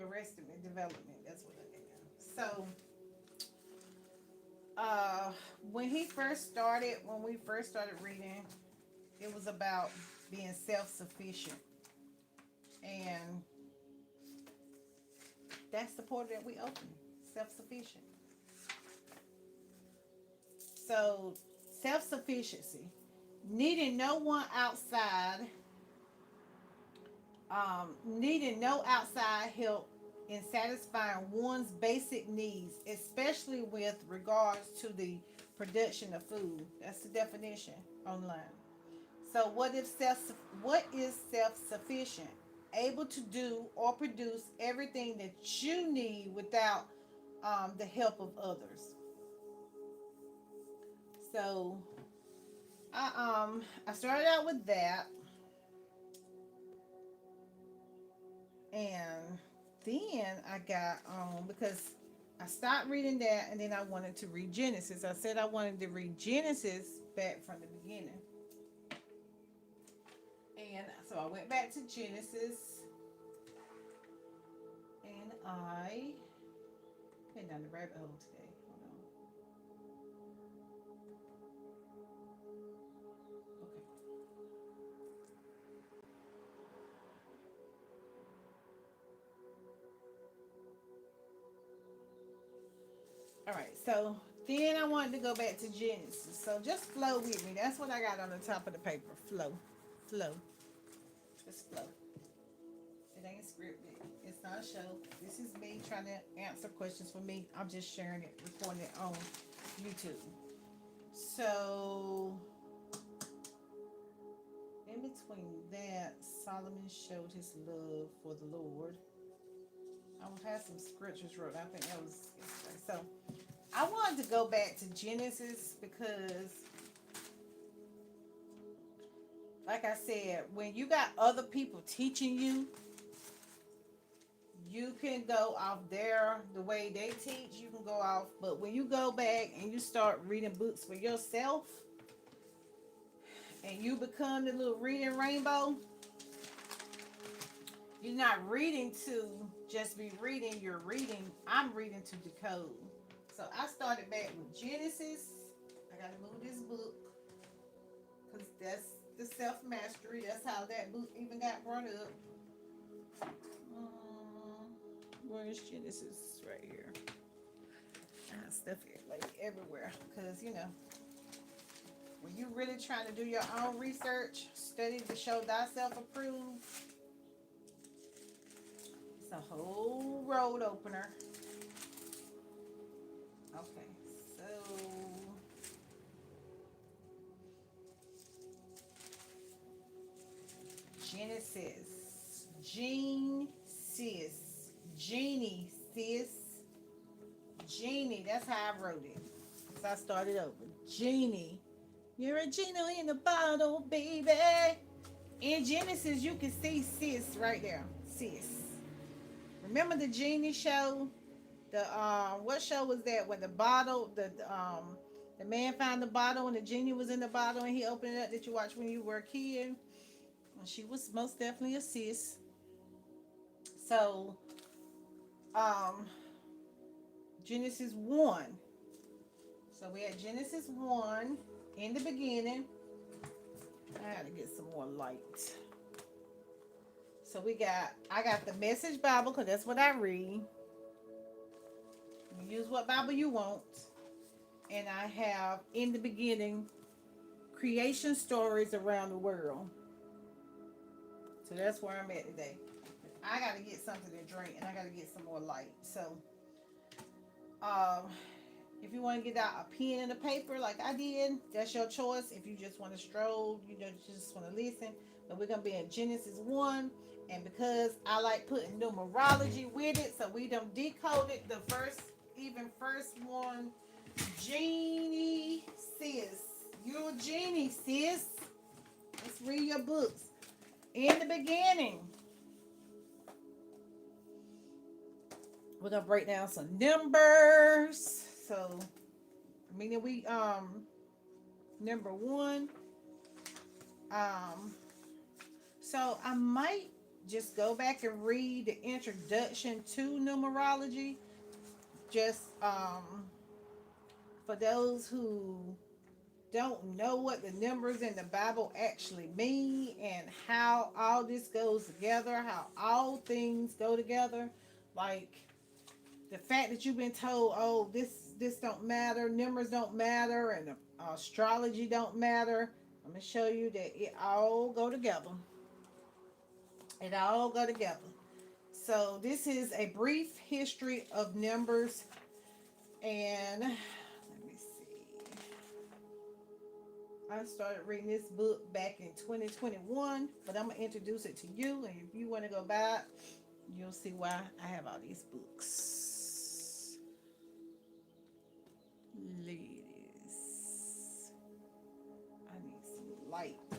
[SPEAKER 1] rest of it development. That's what I did. So uh when we first started reading, it was about being self-sufficient, and that's the part that we open. Self-sufficient. So self-sufficiency, needing no one outside, needing no outside help in satisfying one's basic needs, especially with regards to the production of food. That's the definition online. So what is self-sufficient? Able to do or produce everything that you need without the help of others. So I started out with that, and then I got because I stopped reading that, and then I wanted to read Genesis. I said I wanted to read Genesis back from the beginning, and so I went back to Genesis, and I went down the rabbit hole today. Hold on. Okay. All right. So then I wanted to go back to Genesis. So just flow with me. That's what I got on the top of the paper. Flow, flow, just flow. It ain't scripted. It's not a show. This is me trying to answer questions for me. I'm just sharing it, recording it on YouTube. So, in between that, Solomon showed his love for the Lord. I will have some scriptures wrote. I think that was yesterday. So, I wanted to go back to Genesis because, like I said, when you got other people teaching you, you can go off the way they teach, you can go off. But when you go back and you start reading books for yourself and you become the little reading rainbow, you're not reading to just be reading, I'm reading to decode. So I started back with Genesis. I gotta move this book because that's the self-mastery. That's how that book even got brought up. Where's Genesis? Right here. Stuff here like everywhere, because when you're really trying to do your own research, study to show thyself approved, it's a whole road opener. Okay, so Genesis, Genie, sis, Genie. That's how I wrote it. So I started over. Genie, you're a genie in a bottle, baby. In Genesis, you can see sis right there. Sis. Remember the genie show? The what show was that? When the bottle, the man found the bottle and the genie was in the bottle and he opened it up, that you watched when you were a kid. And she was most definitely a sis. So um Genesis 1. So we had Genesis 1 in the beginning. I gotta get some more light. So I got the Message Bible because that's what I read. You use what Bible you want. And I have in the beginning creation stories around the world. So that's where I'm at today. I gotta get something to drink and I gotta get some more light. So um if you want to get out a pen and a paper like I did, that's your choice. If you just want to stroll, just want to listen. But we're going to be in Genesis 1. And because I like putting numerology with it, so we done decoded the first one. Genie, sis. You're a genie, sis. Let's read your books. In the beginning, we're going to break down some numbers. So meaning we number 1, so I might just go back and read the introduction to numerology, just for those who don't know what the numbers in the Bible actually mean and how all this goes together, how all things go together. Like the fact that you've been told, oh, this don't matter, numbers don't matter, and astrology don't matter. I'm gonna show you that it all go together. It all go together. So this is a brief history of numbers, and let me see. I started reading this book back in 2021, but I'm gonna introduce it to you, and if you want to go buy it, you'll see why I have all these books. Ladies, I need some light though.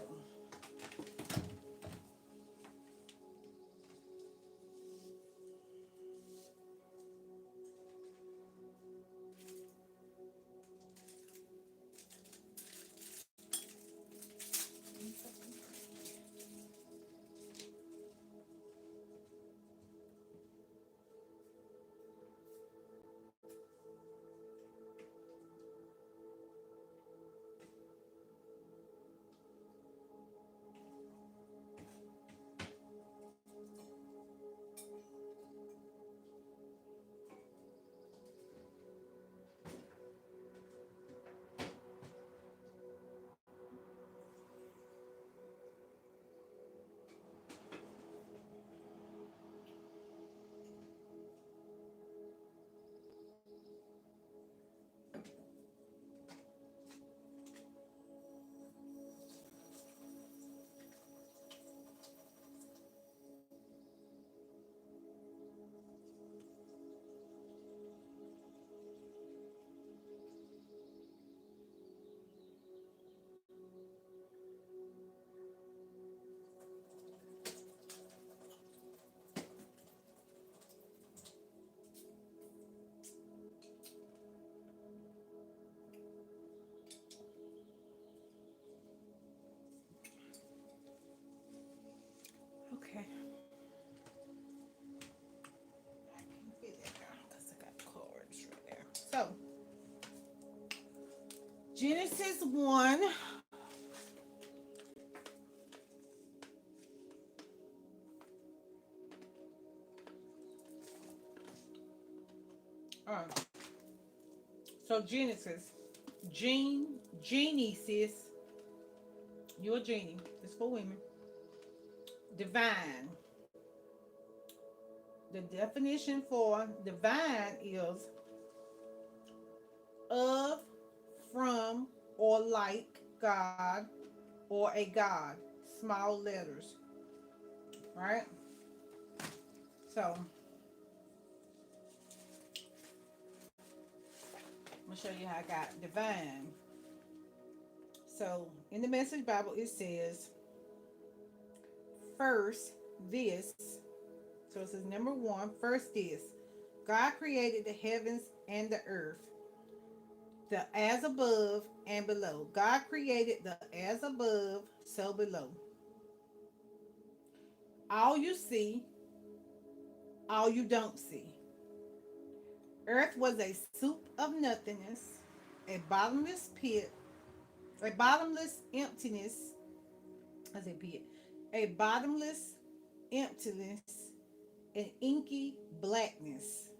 [SPEAKER 1] Okay. I can fit it now because I got cords right there. So Genesis 1. So Genesis, genie, sis. You're a genie. It's for women. Divine. The definition for divine is of, from, or like God or a God. Small letters. Right? So I'm gonna show you how I got divine. So in the Message Bible it says first this. So it says number one, first this. God created the heavens and the earth, the as above and below. God created the as above, so below. All you see, all you don't see. Earth was a soup of nothingness, a bottomless pit, a bottomless emptiness, as a pit, a bottomless emptiness, an inky blackness.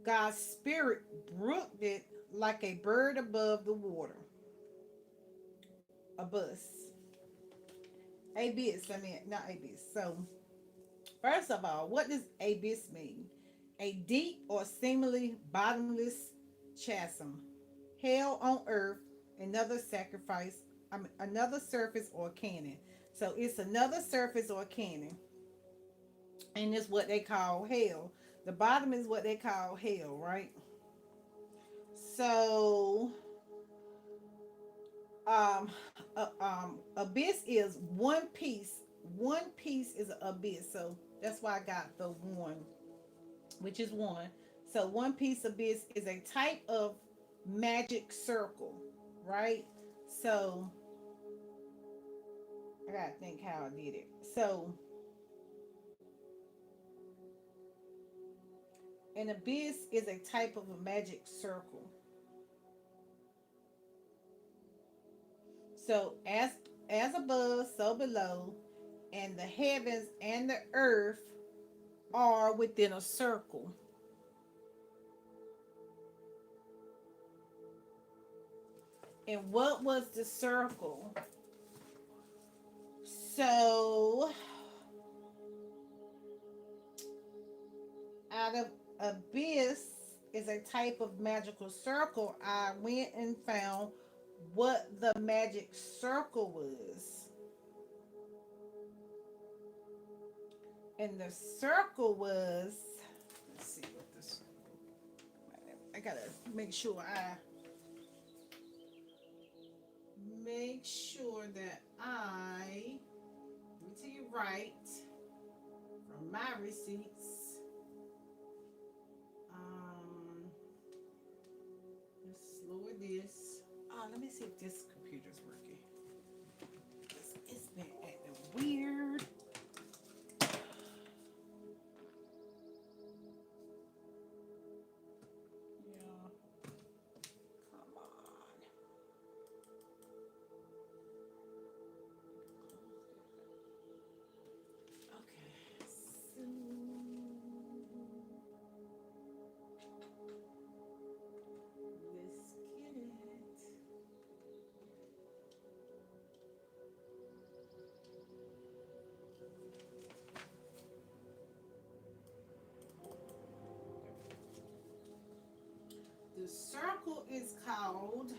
[SPEAKER 1] God's spirit brooked it like a bird above the water. Abyss. Abyss, I mean, not abyss. So, first of all, what does abyss mean? A deep or seemingly bottomless chasm. Hell on earth, another sacrifice, another surface or canon. So, it's another surface or canon. And it's what they call hell. The bottom is what they call hell, right? So, abyss is one piece. One piece is an abyss. So that's why I got the one, which is one. So one piece abyss is a type of magic circle, right? So I gotta think how I did it. So an abyss is a type of a magic circle. So as above, so below, and the heavens and the earth are within a circle. And what was the circle? So out of abyss is a type of magical circle. I went and found what the magic circle was. And the circle was, let's see what this, I gotta make sure that I let me tell you right from my receipts. Let's lower this. Let me see if this computer's working. It's been acting weird. Yeah. Come on. Okay. So let's get it. The circle is called,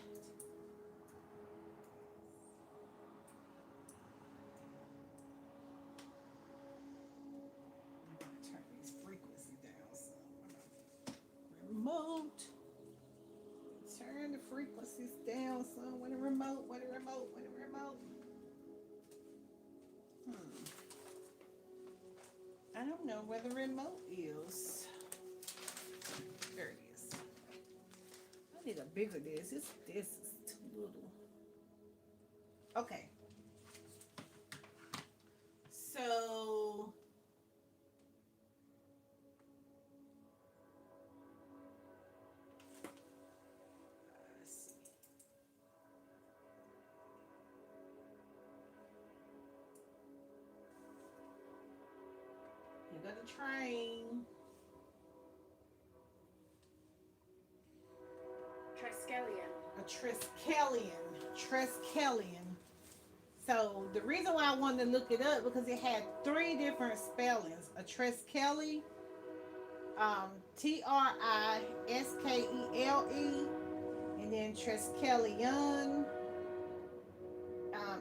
[SPEAKER 1] I'm gonna turn these frequencies down some. Remote. Turn the frequencies down some. With a remote, with a remote, with a remote. I don't know where the remote is. There it is. I need a bigger this. This is too little. Okay. So let's see. You got a train.
[SPEAKER 2] Triskelion.
[SPEAKER 1] A Triskelion. Triskelion. So the reason why I wanted to look it up because it had three different spellings. A Triskele, Triskele, and then Triskelion.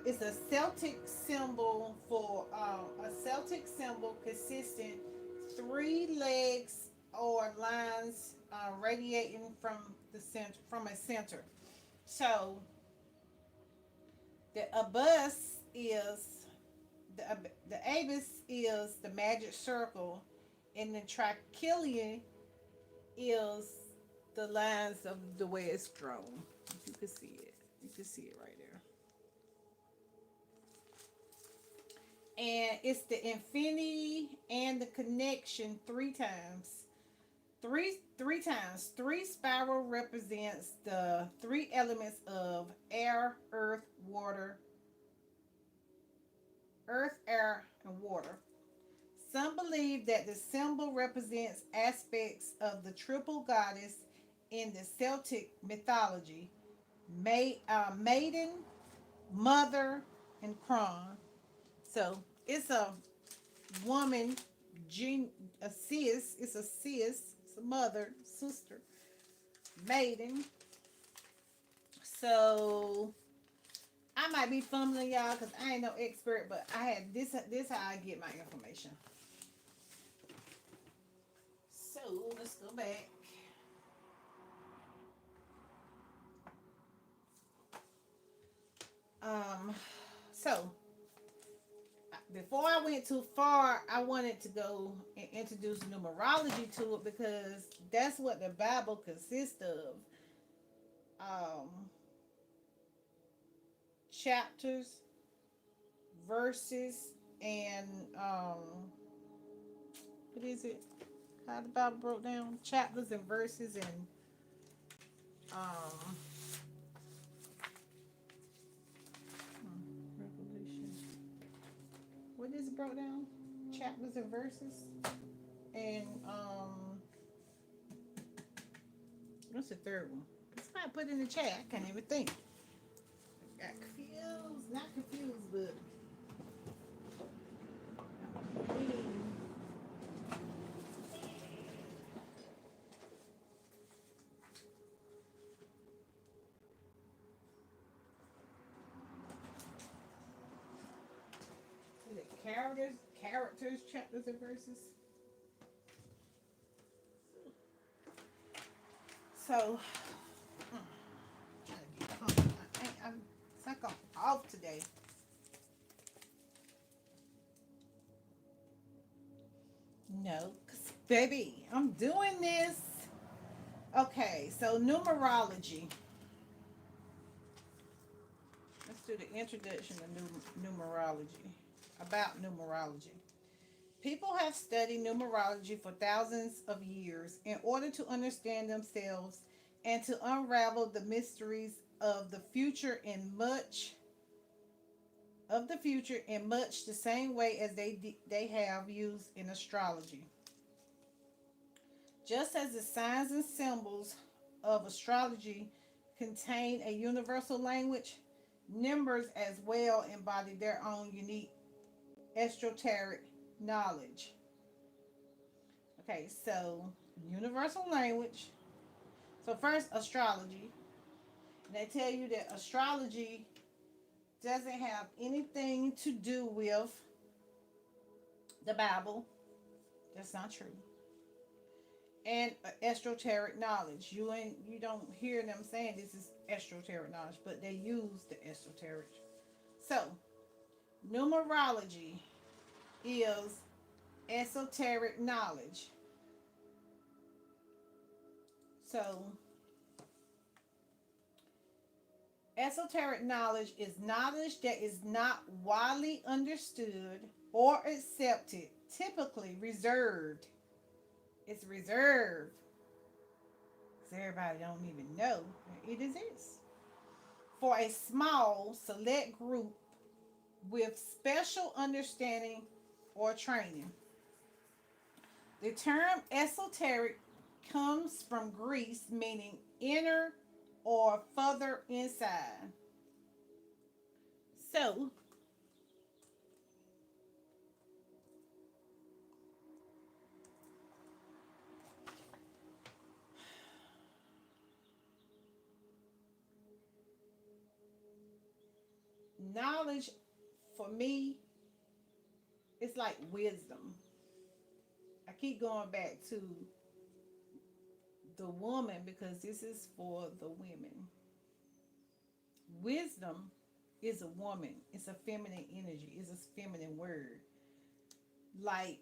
[SPEAKER 1] It's a Celtic symbol for a Celtic symbol consisting three legs or lines radiating from the center, from a center. So the abyss is the Abyss is the magic circle, and the Trichilion is the lines of the way it's drawn. You can see it. You can see it right there. And it's the infinity and the connection three times. Three times. Three spiral represents the three elements of air, air, and water. Some believe that the symbol represents aspects of the triple goddess in the Celtic mythology: maiden, mother, and crone. So it's a woman, a sis. It's a sis. It's a mother, sister, maiden. So I might be fumbling y'all because I ain't no expert, but I had this. This how I get my information. So let's go back. Um, so before I went too far, I wanted to go and introduce numerology to it because that's what the Bible consists of. Chapters, verses, and what is it? How the Bible broke down? Chapters and verses and um Revelation. What is it broke down? Chapters and verses and what's the third one? Somebody put in the chat. I can't even think. Got confused. Not confused, but is it characters, chapters and verses? So it's like I'm off today. No, cause baby, I'm doing this. Okay, so numerology. Let's do the introduction to numerology. About numerology. People have studied numerology for thousands of years in order to understand themselves and to unravel the mysteries of the future in much the same way as they have used in astrology. Just as the signs and symbols of astrology contain a universal language, numbers as well embody their own unique esoteric knowledge. Okay, so universal language. So first, astrology. And they tell you that astrology doesn't have anything to do with the Bible. That's not true. And esoteric knowledge. You don't hear them saying this is esoteric knowledge, but they use the esoteric. So numerology is esoteric knowledge. So esoteric knowledge is knowledge that is not widely understood or accepted, typically reserved. It's reserved because everybody don't even know it exists. For a small, select group with special understanding or training. The term esoteric comes from Greece, meaning inner or further inside. So, knowledge for me is like wisdom. I keep going back to the woman because this is for the women. Wisdom is a woman. It's a feminine energy. It's a feminine word. Like,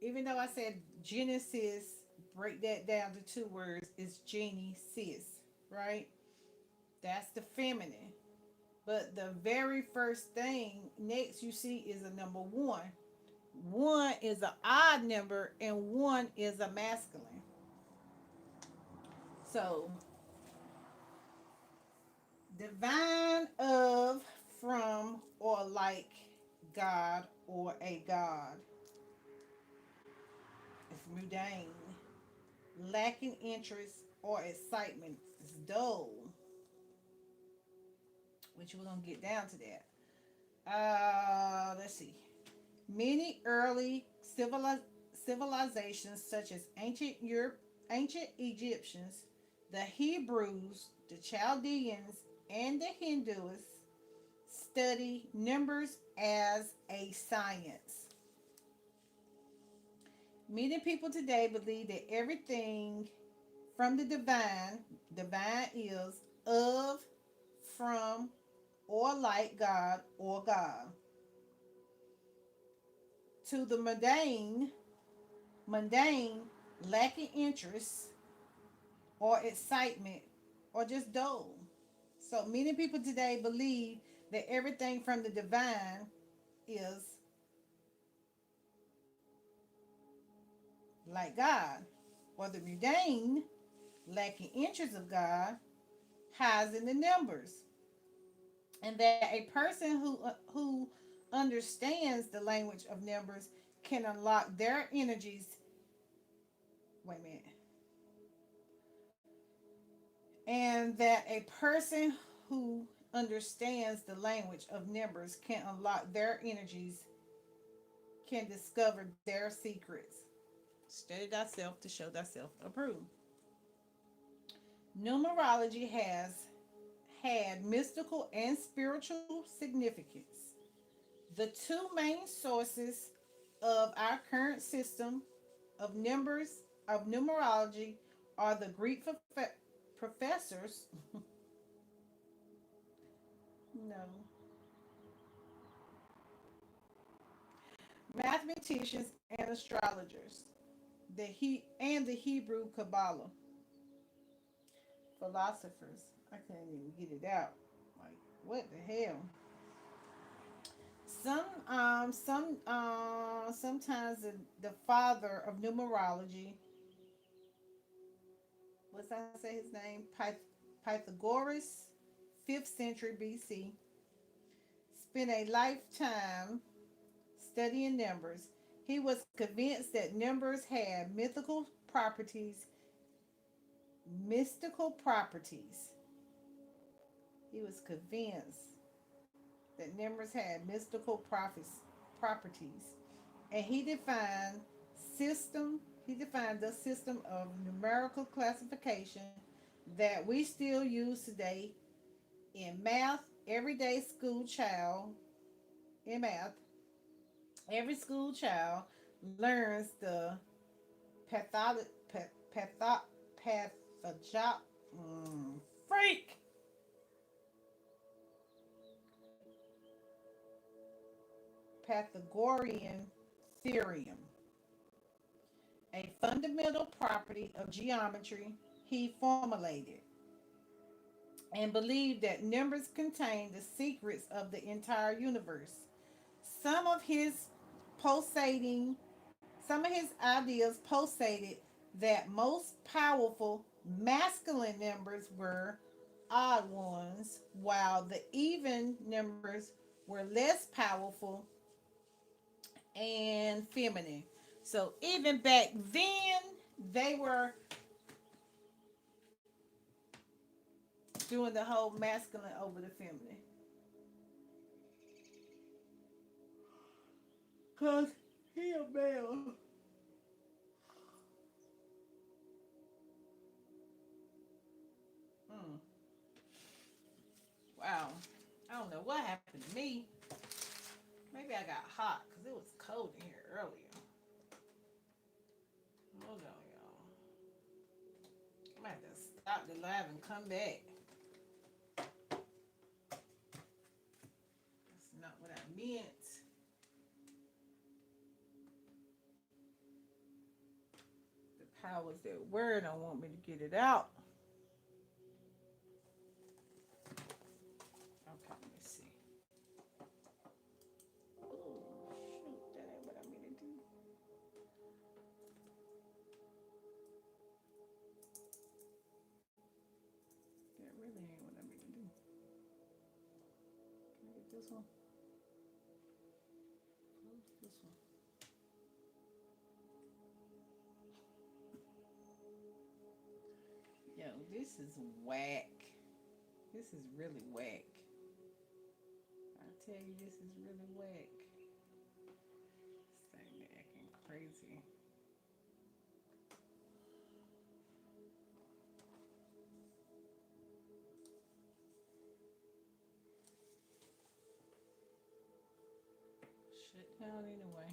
[SPEAKER 1] even though I said Genesis, break that down to two words, it's Genie sis, right? That's the feminine. But the very first thing next you see is a number one. One is an odd number and one is a masculine. So divine of, from, or like God or a God is mundane. Lacking interest or excitement is dull. Which we're gonna get down to that. Let's see. Many early civilizations, such as ancient Europe, ancient Egyptians, the Hebrews, the Chaldeans, and the Hindus, study numbers as a science. Many people today believe that everything from the divine is of, from, or like God or God, to the mundane, lacking interest or excitement or just dull. So many people today believe that everything from the divine is like God, or the mundane, lacking interest of God, hides in the numbers, and that a person who understands the language of numbers can unlock their energies. Wait a minute. And that a person who understands the language of numbers can unlock their energies, can discover their secrets. Study thyself to show thyself approved. Numerology has had mystical and spiritual significance. The two main sources of our current system of numbers, of numerology, are the Greek professors, no, mathematicians and astrologers, and the Hebrew Kabbalah, philosophers. I can't even get it out. Like, what the hell? Sometimes the father of numerology, what's I say his name? Pythagoras, 5th century BC, spent a lifetime studying numbers. He was convinced that numbers had mystical properties. He was convinced that numbers had properties. And he defined the system of numerical classification that we still use today in math. Everyday school child in math, every school child learns the patholo- patho- pathojo- freak Pythagorean theorem, a fundamental property of geometry he formulated, and believed that numbers contain the secrets of the entire universe. Some of his pulsating, some of his ideas pulsated that most powerful masculine numbers were odd ones, while the even numbers were less powerful and feminine. So even back then, they were doing the whole masculine over the feminine. Cause he a male. Mm, wow. I don't know what happened to me. Maybe I got hot because it was cold in here earlier. Hold on, y'all. I'm gonna have to stop the live and come back. prevent the powers that were don't want me to get it out. Okay, let me see. Oh, shoot, that ain't what I mean to do. That really ain't what I mean to do. Can I get this one? Close this one. Yo, this is whack. This is really whack. I tell you, this is really whack. This thing acting crazy. Shut down anyway.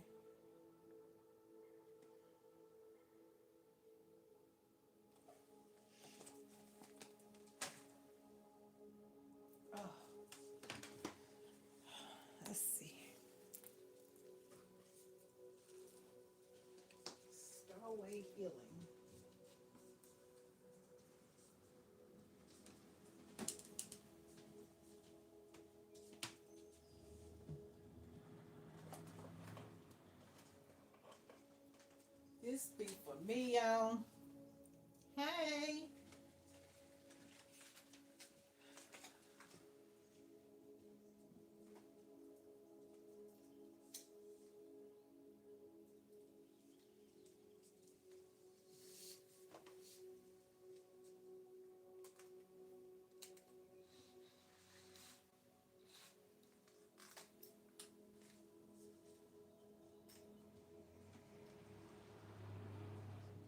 [SPEAKER 1] Oh, let's see. Starway Healing. This be for me, y'all. Hey.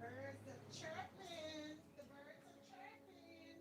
[SPEAKER 1] Birds are chirping. The birds are chirping.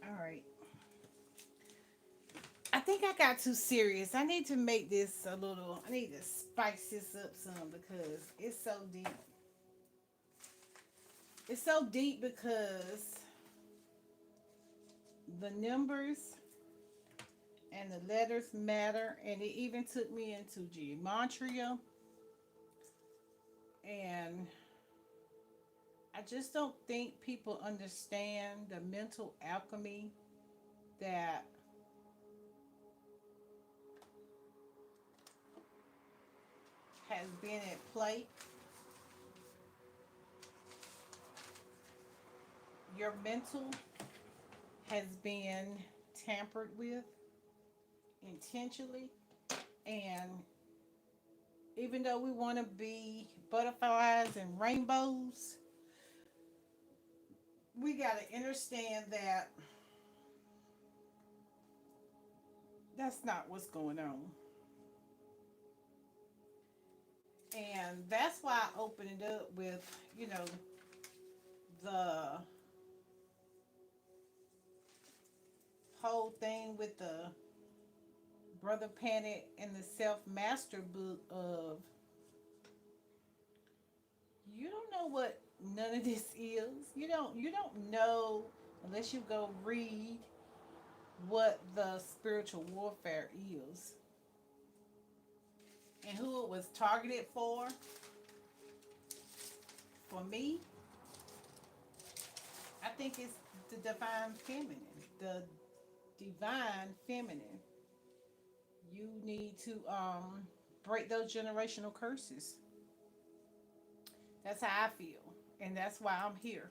[SPEAKER 1] All right. I think I got too serious. I need to make this a little, I need to spice this up some because it's so deep. It's so deep because the numbers and the letters matter, and it even took me into gematria, and I just don't think people understand the mental alchemy that has been at play. Your mental has been tampered with intentionally, and even though we want to be butterflies and rainbows, we got to understand that that's not what's going on. And that's why I opened it up with, the whole thing with the Brother Panic and the Self Master book of you don't know what none of this is. You don't know unless you go read what the spiritual warfare is and who it was targeted for. For me, I think it's the divine feminine. The divine feminine. You need to break those generational curses. That's how I feel. And that's why I'm here.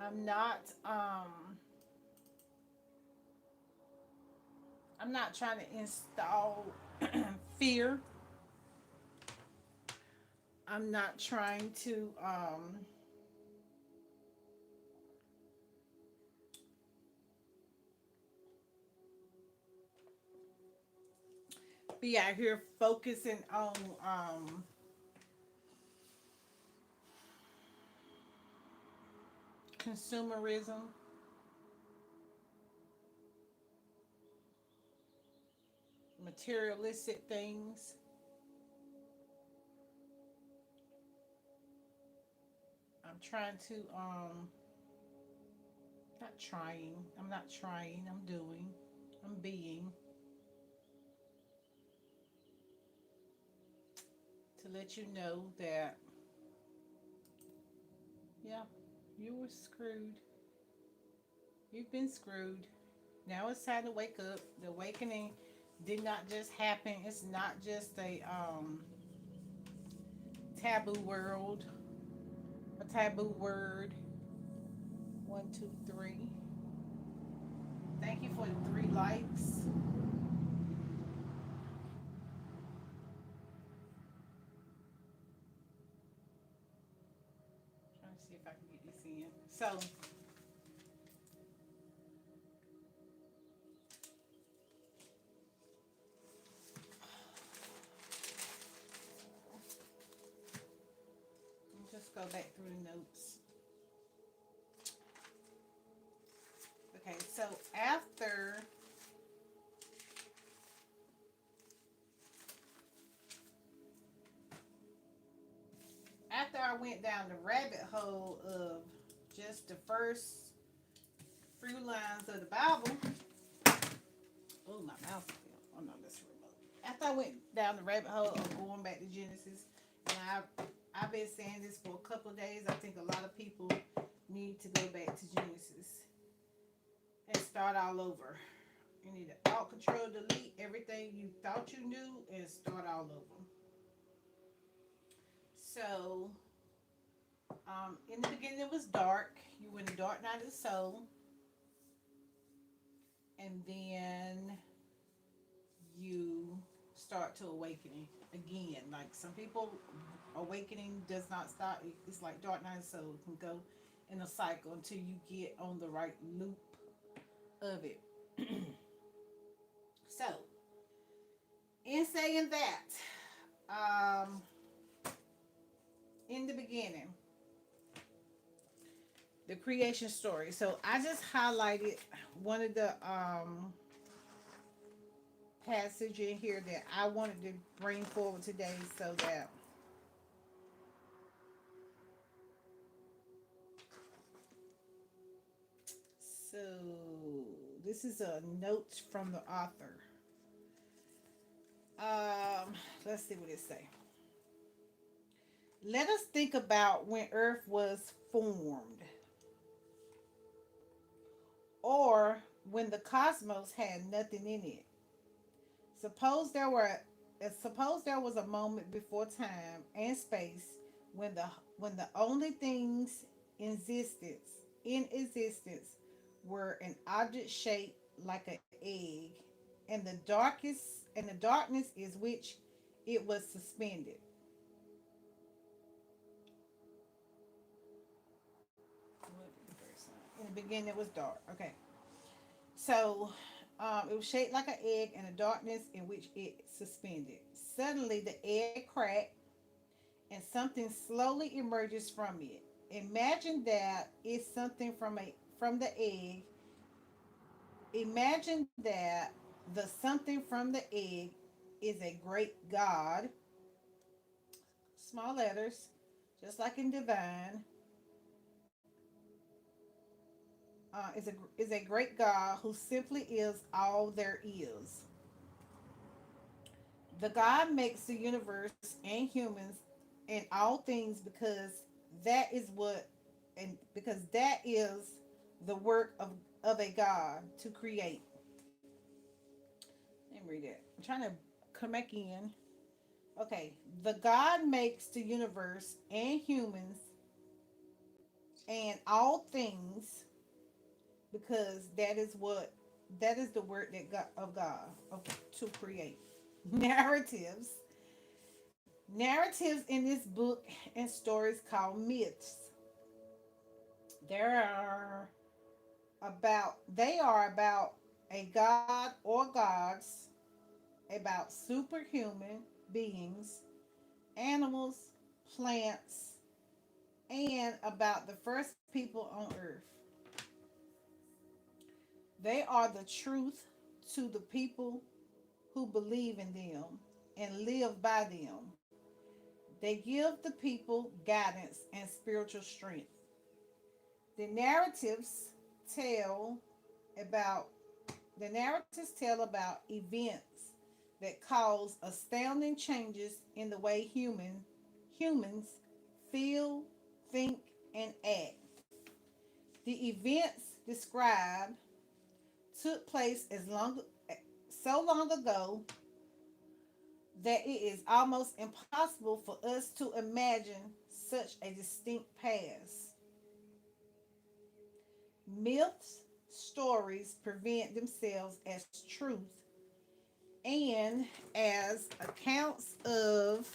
[SPEAKER 1] I'm not I'm not trying to install fear. I'm not trying to be out here focusing on consumerism, materialistic things. I'm trying to not trying. I'm not trying. I'm doing. I'm being to let you know that yeah, you were screwed. You've been screwed. Now it's time to wake up. The awakening did not just happen. It's not just a taboo world, a taboo word. One, two, three. Thank you for the 3 likes. Trying to see if I can get this in. So let me just go back through the notes. Okay, so after I went down the rabbit hole of just the first few lines of the Bible. Oh, my mouse fell. Oh no, that's the remote. After I went down the rabbit hole of going back to Genesis, and I've been saying this for a couple of days. I think a lot of people need to go back to Genesis and start all over. You need to alt control delete everything you thought you knew and start all over. So, in the beginning it was dark. You were in the dark night of the soul, and then you start to awakening again. Like some people, awakening does not stop. It's like dark night, so it can go in a cycle until you get on the right loop of it. So, in saying that, in the beginning, the creation story. So I just highlighted one of the passage in here that I wanted to bring forward today, so This is a note from the author. Um, let's see what it say. Let us think about when Earth was formed, or when the cosmos had nothing in it. Suppose there were suppose there was a moment before time and space when the only things in existence in existence were an object shaped like an egg, and the darkness is which it was suspended. In the beginning it was dark. Okay. So it was shaped like an egg and the darkness in which it suspended. Suddenly the egg cracked and something slowly emerges from it. Imagine that it's something from the egg. Imagine that the something from the egg is a great God, small letters, just like in divine, is a great God who simply is all there is. The God makes the universe and humans and all things because that is the work of a God to create. Let me read it. I'm trying to come back in. Okay. The God makes the universe and humans and all things because that is the word that God of God of, to create. Narratives. Narratives in this book and stories called myths. There are they are about a god or gods, about superhuman beings, animals, plants, and about the first people on earth. They are the truth to the people who believe in them and live by them. They give the people guidance and spiritual strength. The narratives tell about the narratives tell about events that cause astounding changes in the way humans feel, think, and act. The events described took place so long ago that it is almost impossible for us to imagine such a distinct past. Myths, stories present themselves as truth and as accounts of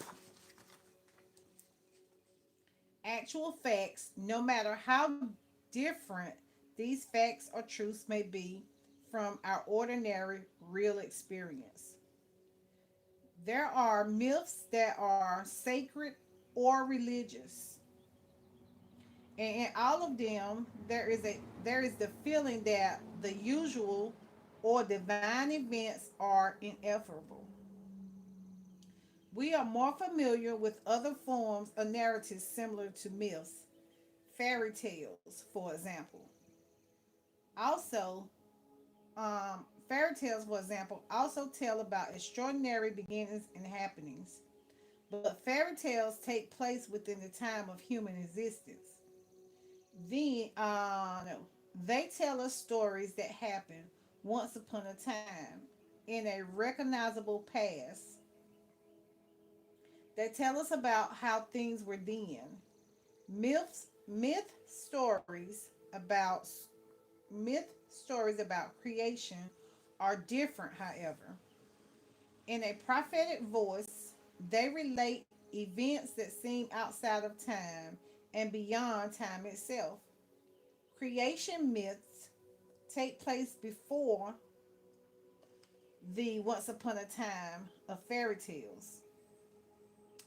[SPEAKER 1] actual facts, no matter how different these facts or truths may be from our ordinary real experience. There are myths that are sacred or religious. And in all of them, there is the feeling that the usual or divine events are inevitable. We are more familiar with other forms of narratives similar to myths, fairy tales, for example. Also, fairy tales, for example, also tell about extraordinary beginnings and happenings. But fairy tales take place within the time of human existence. No, they tell us stories that happened once upon a time in a recognizable past. They tell us about how things were then. Myth stories about myth stories about creation are different, however. In a prophetic voice, they relate events that seem outside of time and beyond time itself. Creation myths take place before the once upon a time of fairy tales.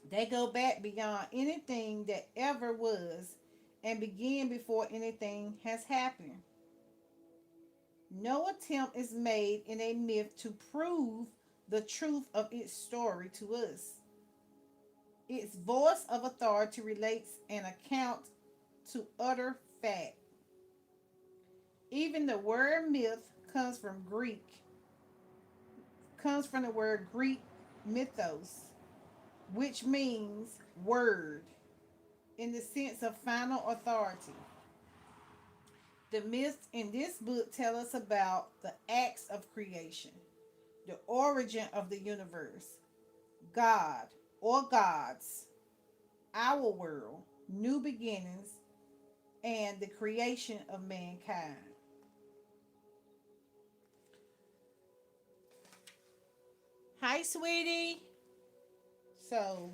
[SPEAKER 1] They go back beyond anything that ever was and begin before anything has happened. No attempt is made in a myth to prove the truth of its story to us. Its voice of authority relates an account to utter fact. Even the word myth comes from Greek, comes from the word Greek mythos, which means word in the sense of final authority. The myths in this book tell us about the acts of creation, the origin of the universe, God or gods, our world, new beginnings, and the creation of mankind. Hi, sweetie. So,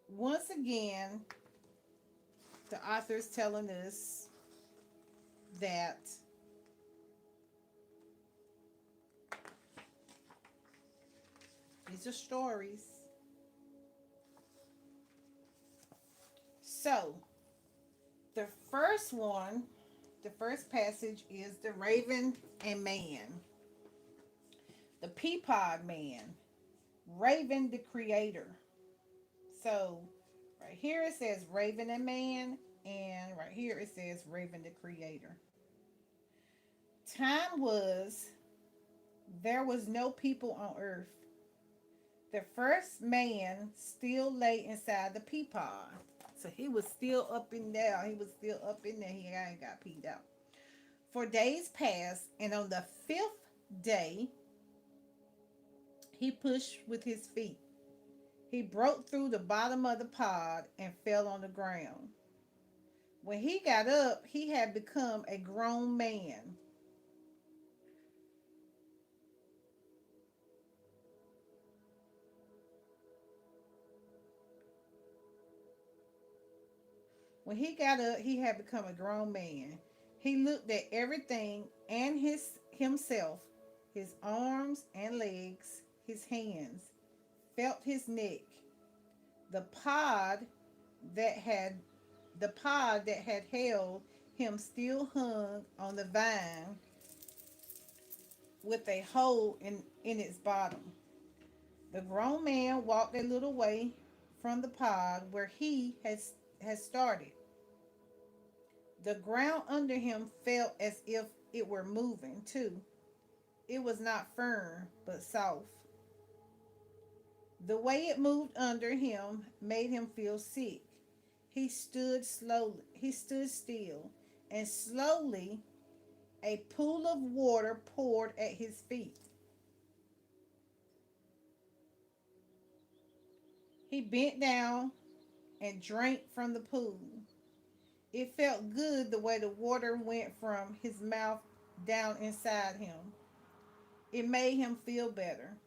[SPEAKER 1] once again, the author is telling us that these are stories. So, the first one, the first passage is the Raven and Man, the Peapod Man, Raven the Creator. So, right here it says Raven and Man, and right here it says Raven the Creator. Time was, there was no people on earth. The first man still lay inside the pea pod. So he was still up in there. He was still up in there. He ain't got peed out. For days passed, and on the fifth day, he pushed with his feet. He broke through the bottom of the pod and fell on the ground. When he got up, he had become a grown man. When he got up, he had become a grown man. He looked at everything and his himself, his arms and legs, his hands, felt his neck. The pod that had the pod that had held him still hung on the vine with a hole in its bottom. The grown man walked a little way from the pod where he had started. The ground under him felt as if it were moving too. It was not firm, but soft. The way it moved under him made him feel sick. He stood still, and slowly a pool of water poured at his feet. He bent down and drank from the pool. It felt good the way the water went from his mouth down inside him. It made him feel better.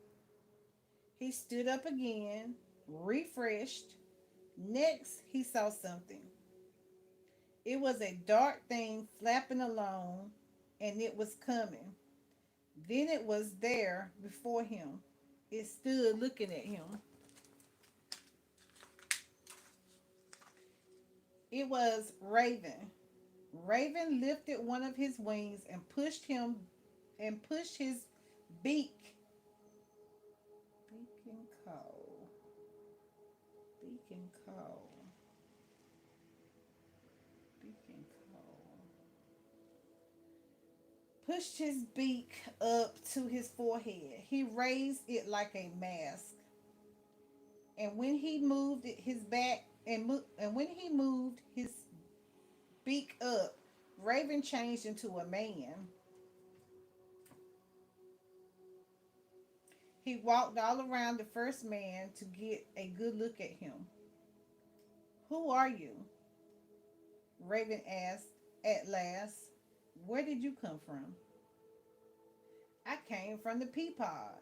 [SPEAKER 1] He stood up again, refreshed. Next, he saw something. It was a dark thing flapping along, and it was coming. Then it was there before him. It stood looking at him. It was Raven. Raven lifted one of his wings and pushed his beak. Beak and call. Beak and call. Beak and call. Pushed his beak up to his forehead. He raised it like a mask. And when he moved his back and when he moved his beak up, Raven changed into a man. He walked all around the first man to get a good look at him. Who are you? Raven asked at last. Where did you come from? I came from the pea pod,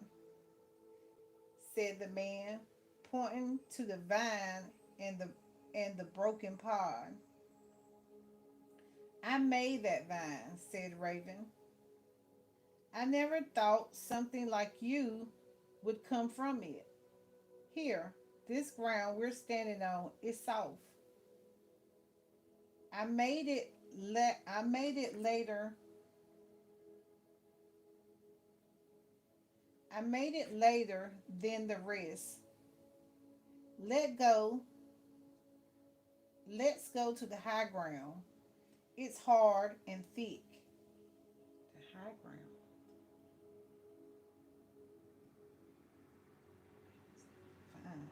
[SPEAKER 1] said the man, pointing to the vine and the broken pod. I made that vine, said Raven. I never thought something like you would come from it. Here, this ground we're standing on is soft. I made it I made it later. I made it later than the rest. Let go. Let's go to the high ground. It's hard and thick. high ground. Fine.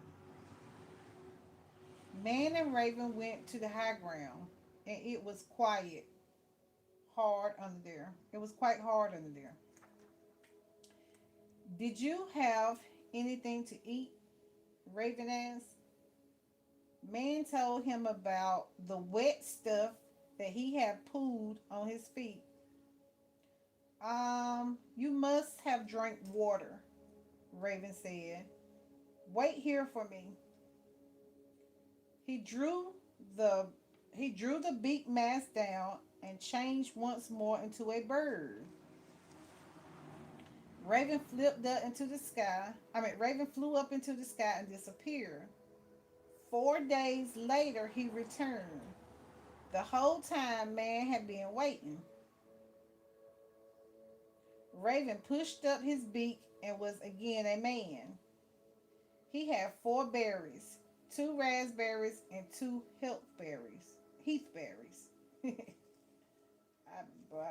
[SPEAKER 1] Man and Raven went to the high ground, and it was quiet, hard under there. It was quite hard under there. Did you have anything to eat? Raven asked. Man told him about the wet stuff that he had pooed on his feet. You must have drank water, Raven said. Wait here for me. He drew the he drew the beak mask down and changed once more into a bird. Raven flew up into the sky and disappeared. 4 days later, he returned. The whole time, man had been waiting. Raven pushed up his beak and was again a man. He had 4 berries, 2 raspberries, and 2 heathberries. I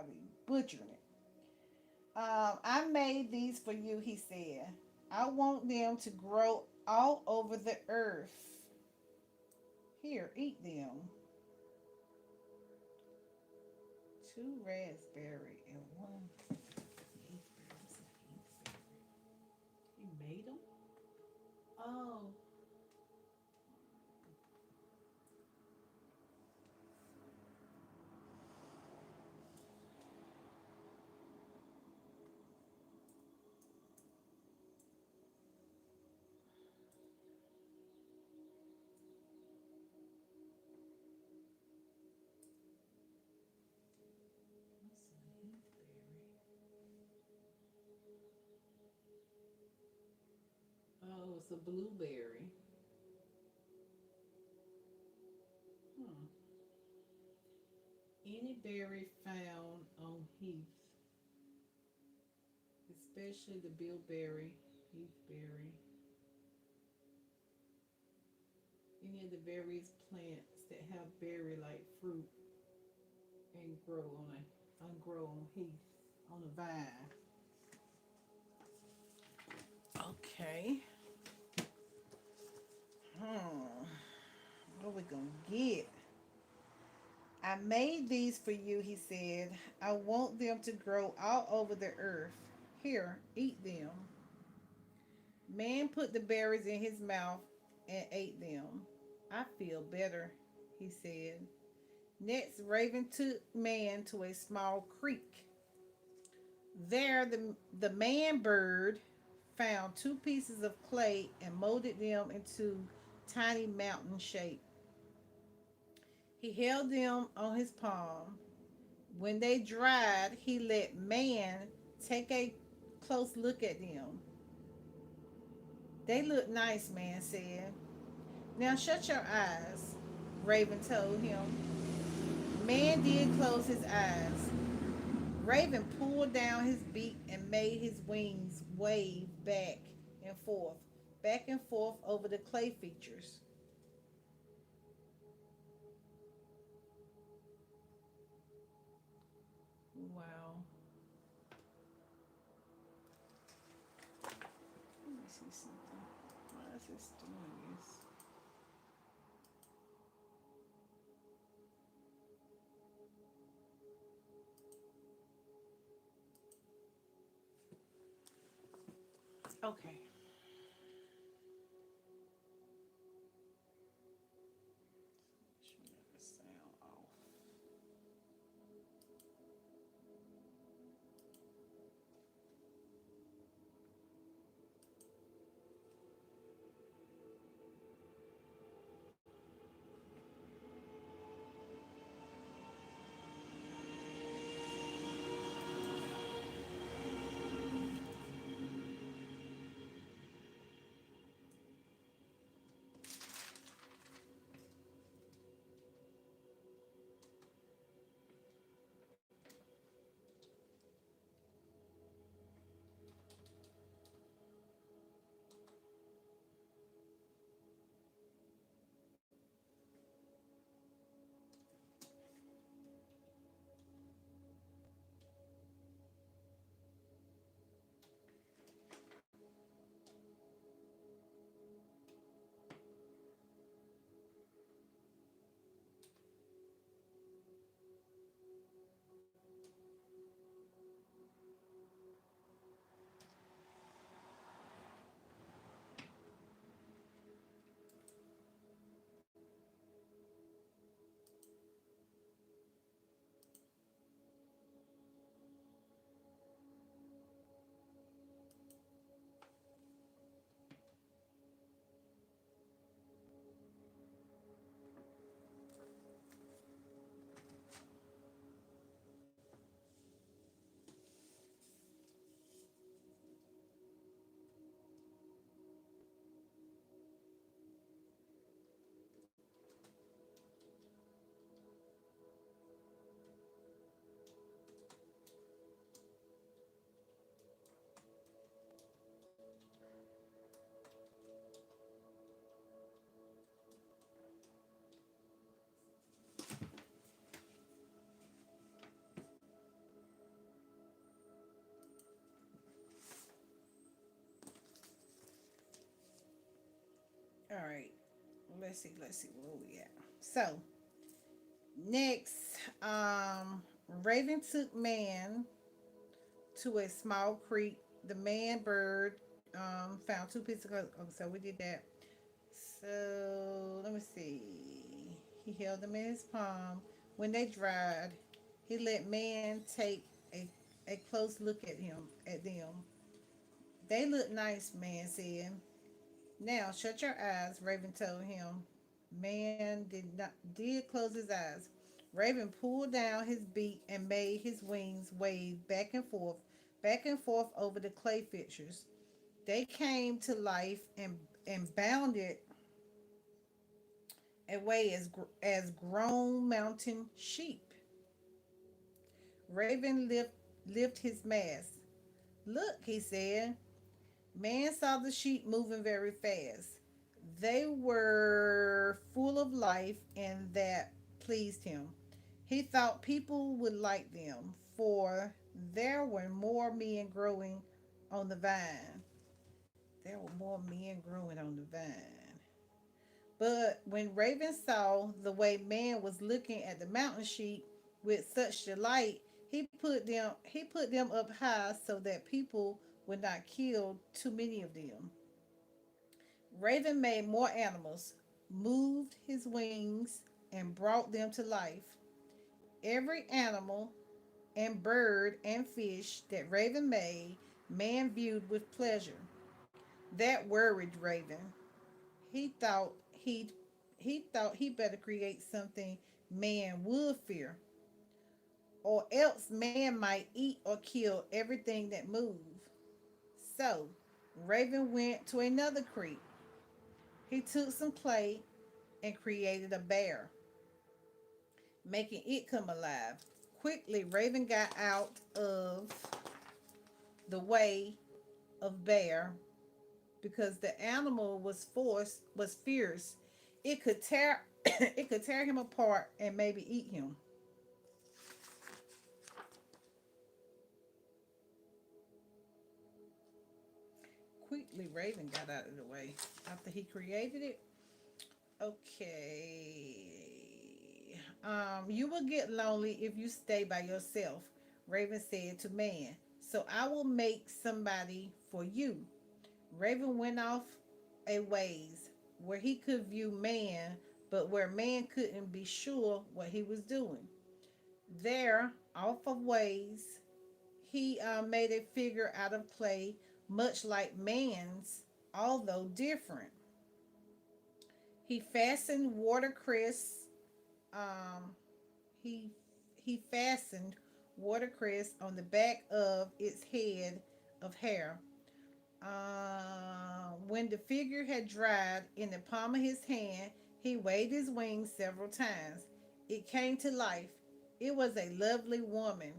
[SPEAKER 1] be butchering it. I made these for you, he said. I want them to grow all over the earth. Here, eat them. 2 raspberry and 1 heathberry.
[SPEAKER 2] He made them?
[SPEAKER 1] Oh,
[SPEAKER 2] What's a heathberry? Oh, it's a blueberry. Hmm. Any berry found on heath, especially the bilberry, heathberry, any of the various plants that have berry-like fruit and grow on heath on a vine.
[SPEAKER 1] okay. Hmm. What are we gonna get? I made these for you, he said. I want them to grow all over the earth. Here, eat them. Man put the berries in his mouth and ate them. I feel better, he said. Next, Raven took Man to a small creek. There, the man bird found 2 pieces of clay and molded them into tiny mountain shape. He held them on his palm. When they dried, he let Man take a close look at them. They look nice, Man said. Now shut your eyes, Raven told him. Man did close his eyes. Raven pulled down his beak and made his wings wave back and forth over the clay features. Wow. Let me see something. Why is this doing this? Okay. Should have the sound off. let's see where we at. So next, Raven took man to a small creek. The man bird found two pieces of so we did that. So let me see. He held them in his palm. When they dried, he let man take a close look at them. They look nice, man said. Now shut your eyes, Raven told him. Man did close his eyes. Raven pulled down his beak and made his wings wave back and forth over the clay fixtures. They came to life and bounded away as grown mountain sheep. Raven lift his mask. Look, he said. Man saw the sheep moving very fast. They were full of life, and that pleased him. He thought people would like them, for there were more men growing on the vine. There were more men growing on the vine. But when Raven saw the way man was looking at the mountain sheep with such delight, he put them up high so that people would not kill too many of them. Raven made more animals, moved his wings, and brought them to life. Every animal and bird and fish that Raven made, man viewed with pleasure. That worried Raven. He thought he'd he thought he better create something man would fear, or else man might eat or kill everything that moved. So Raven went to another creek. He took some clay and created a bear, making it come alive. Quickly, Raven got out of the way of bear because the animal was fierce. It could tear it could tear him apart and maybe eat him. Quickly, Raven got out of the way after he created it. Okay. You will get lonely if you stay by yourself, Raven said to man. So I will make somebody for you. Raven went off a ways where he could view man, but where man couldn't be sure what he was doing. There, off of ways, he made a figure out of clay, much like man's, although different. He fastened watercress. Um, he he fastened watercress on the back of its head of hair. When the figure had dried in the palm of his hand, he waved his wings several times. It came to life. It was a lovely woman.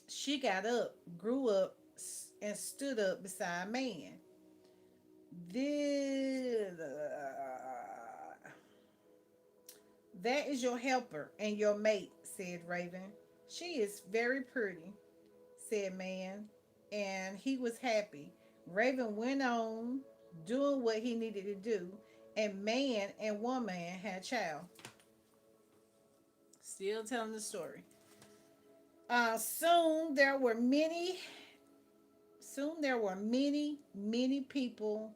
[SPEAKER 1] She got up, grew up, and stood up beside man. This, that is your helper and your mate, said Raven. She is very pretty, said man, and he was happy. Raven went on doing what he needed to do, and man and woman had a child. Still telling the story. Soon there were many. Soon there were many people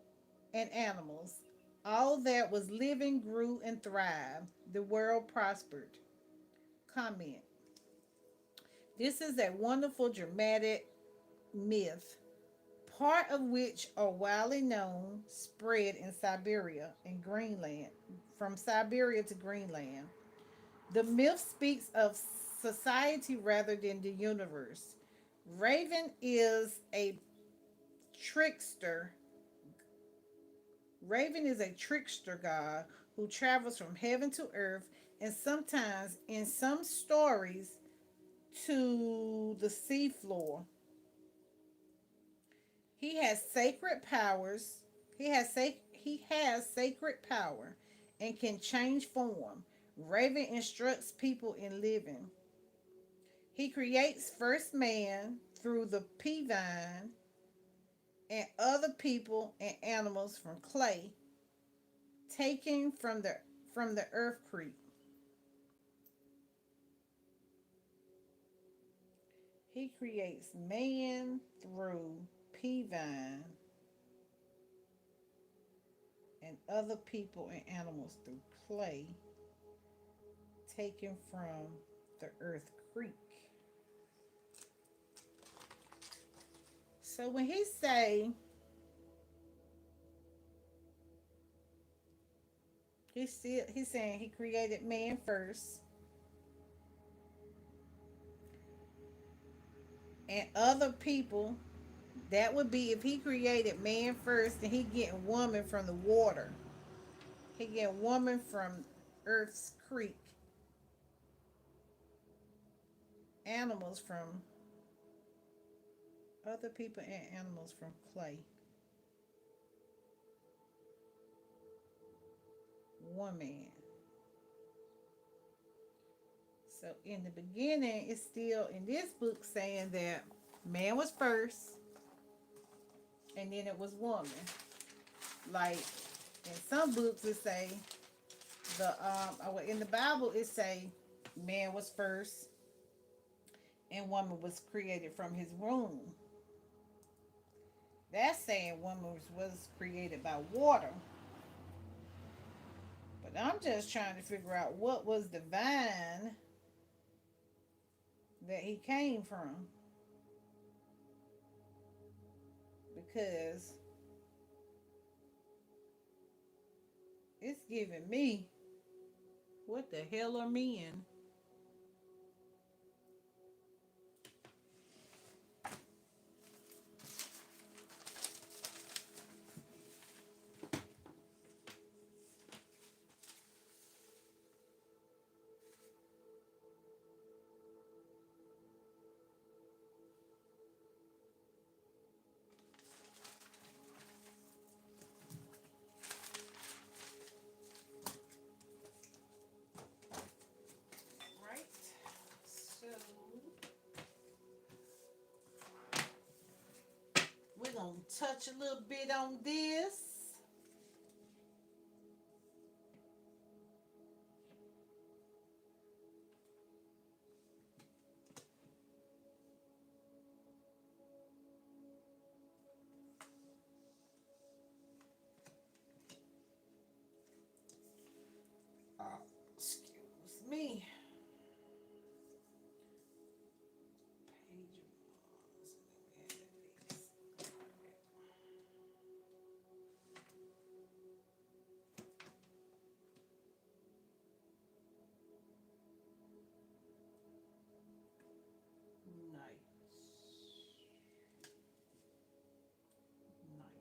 [SPEAKER 1] and animals. All that was living grew and thrived. The world prospered. Comment. This is a wonderful dramatic myth, part of which are widely known, spread in Siberia and Greenland, from Siberia to Greenland. The myth speaks of society rather than the universe. Raven is a trickster. Raven is a trickster god who travels from heaven to earth and sometimes, in some stories, to the seafloor. He has sacred powers. He has sacred power and can change form. Raven instructs people in living. He creates first man through the pea vine and other people and animals from clay. taken from the earth creep. He creates man through pea vine and other people and animals through clay taken from the earth creek. So when he say he's saying he created man first and other people, that would be if he created man first and he getting woman from the water. He getting woman from earth's creek, animals from other people and animals from clay. Woman. So in the beginning, it's still in this book saying that man was first and then it was woman. Like in some books it say in the Bible it say man was first and woman was created from his womb. That's saying woman was created by water. But I'm just trying to figure out what was the vine that he came from. Because it's giving me, what the hell are men? Right? So we're going to touch a little bit on this. Excuse me. Night. Night.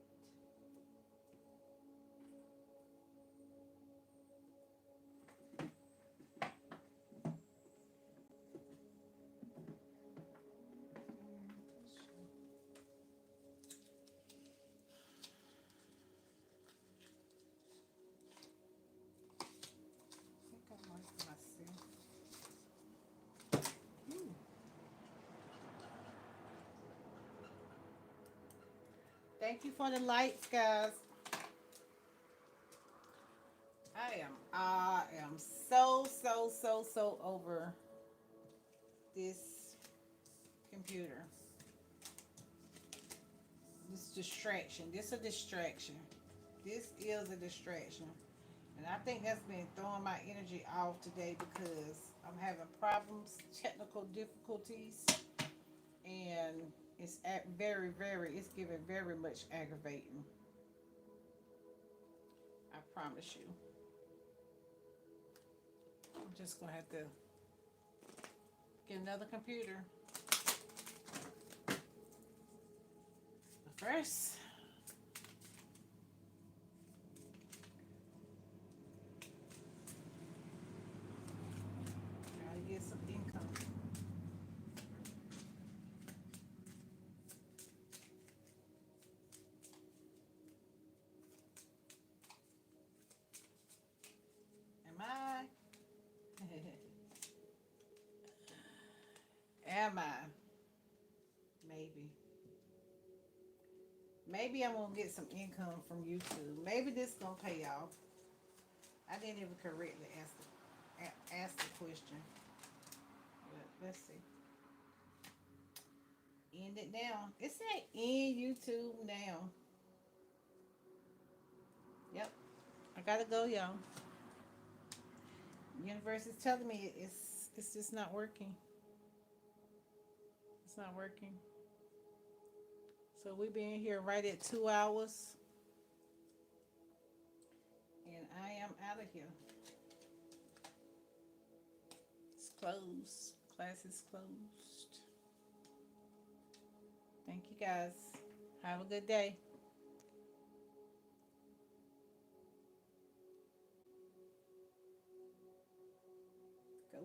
[SPEAKER 1] I think I like myself. Ooh. Thank you for the lights, guys. I am so over this computer. This distraction. This a distraction. This is a distraction. And I think that's been throwing my energy off today because I'm having problems, technical difficulties, and it's it's giving very much aggravating. I promise you. I'm just gonna have to get another computer. But first, gotta get some income. Am I? Am I? Maybe. Maybe I'm gonna get some income from YouTube. Maybe this gonna pay off. I didn't even correctly ask the question. But let's see. End it now. It said end YouTube now. Yep. I gotta go, y'all. Universe is telling me it's just not working. It's not working. So we been here right at 2 hours, and I am out of here. It's closed. Class is closed. Thank you guys. Have a good day. Go.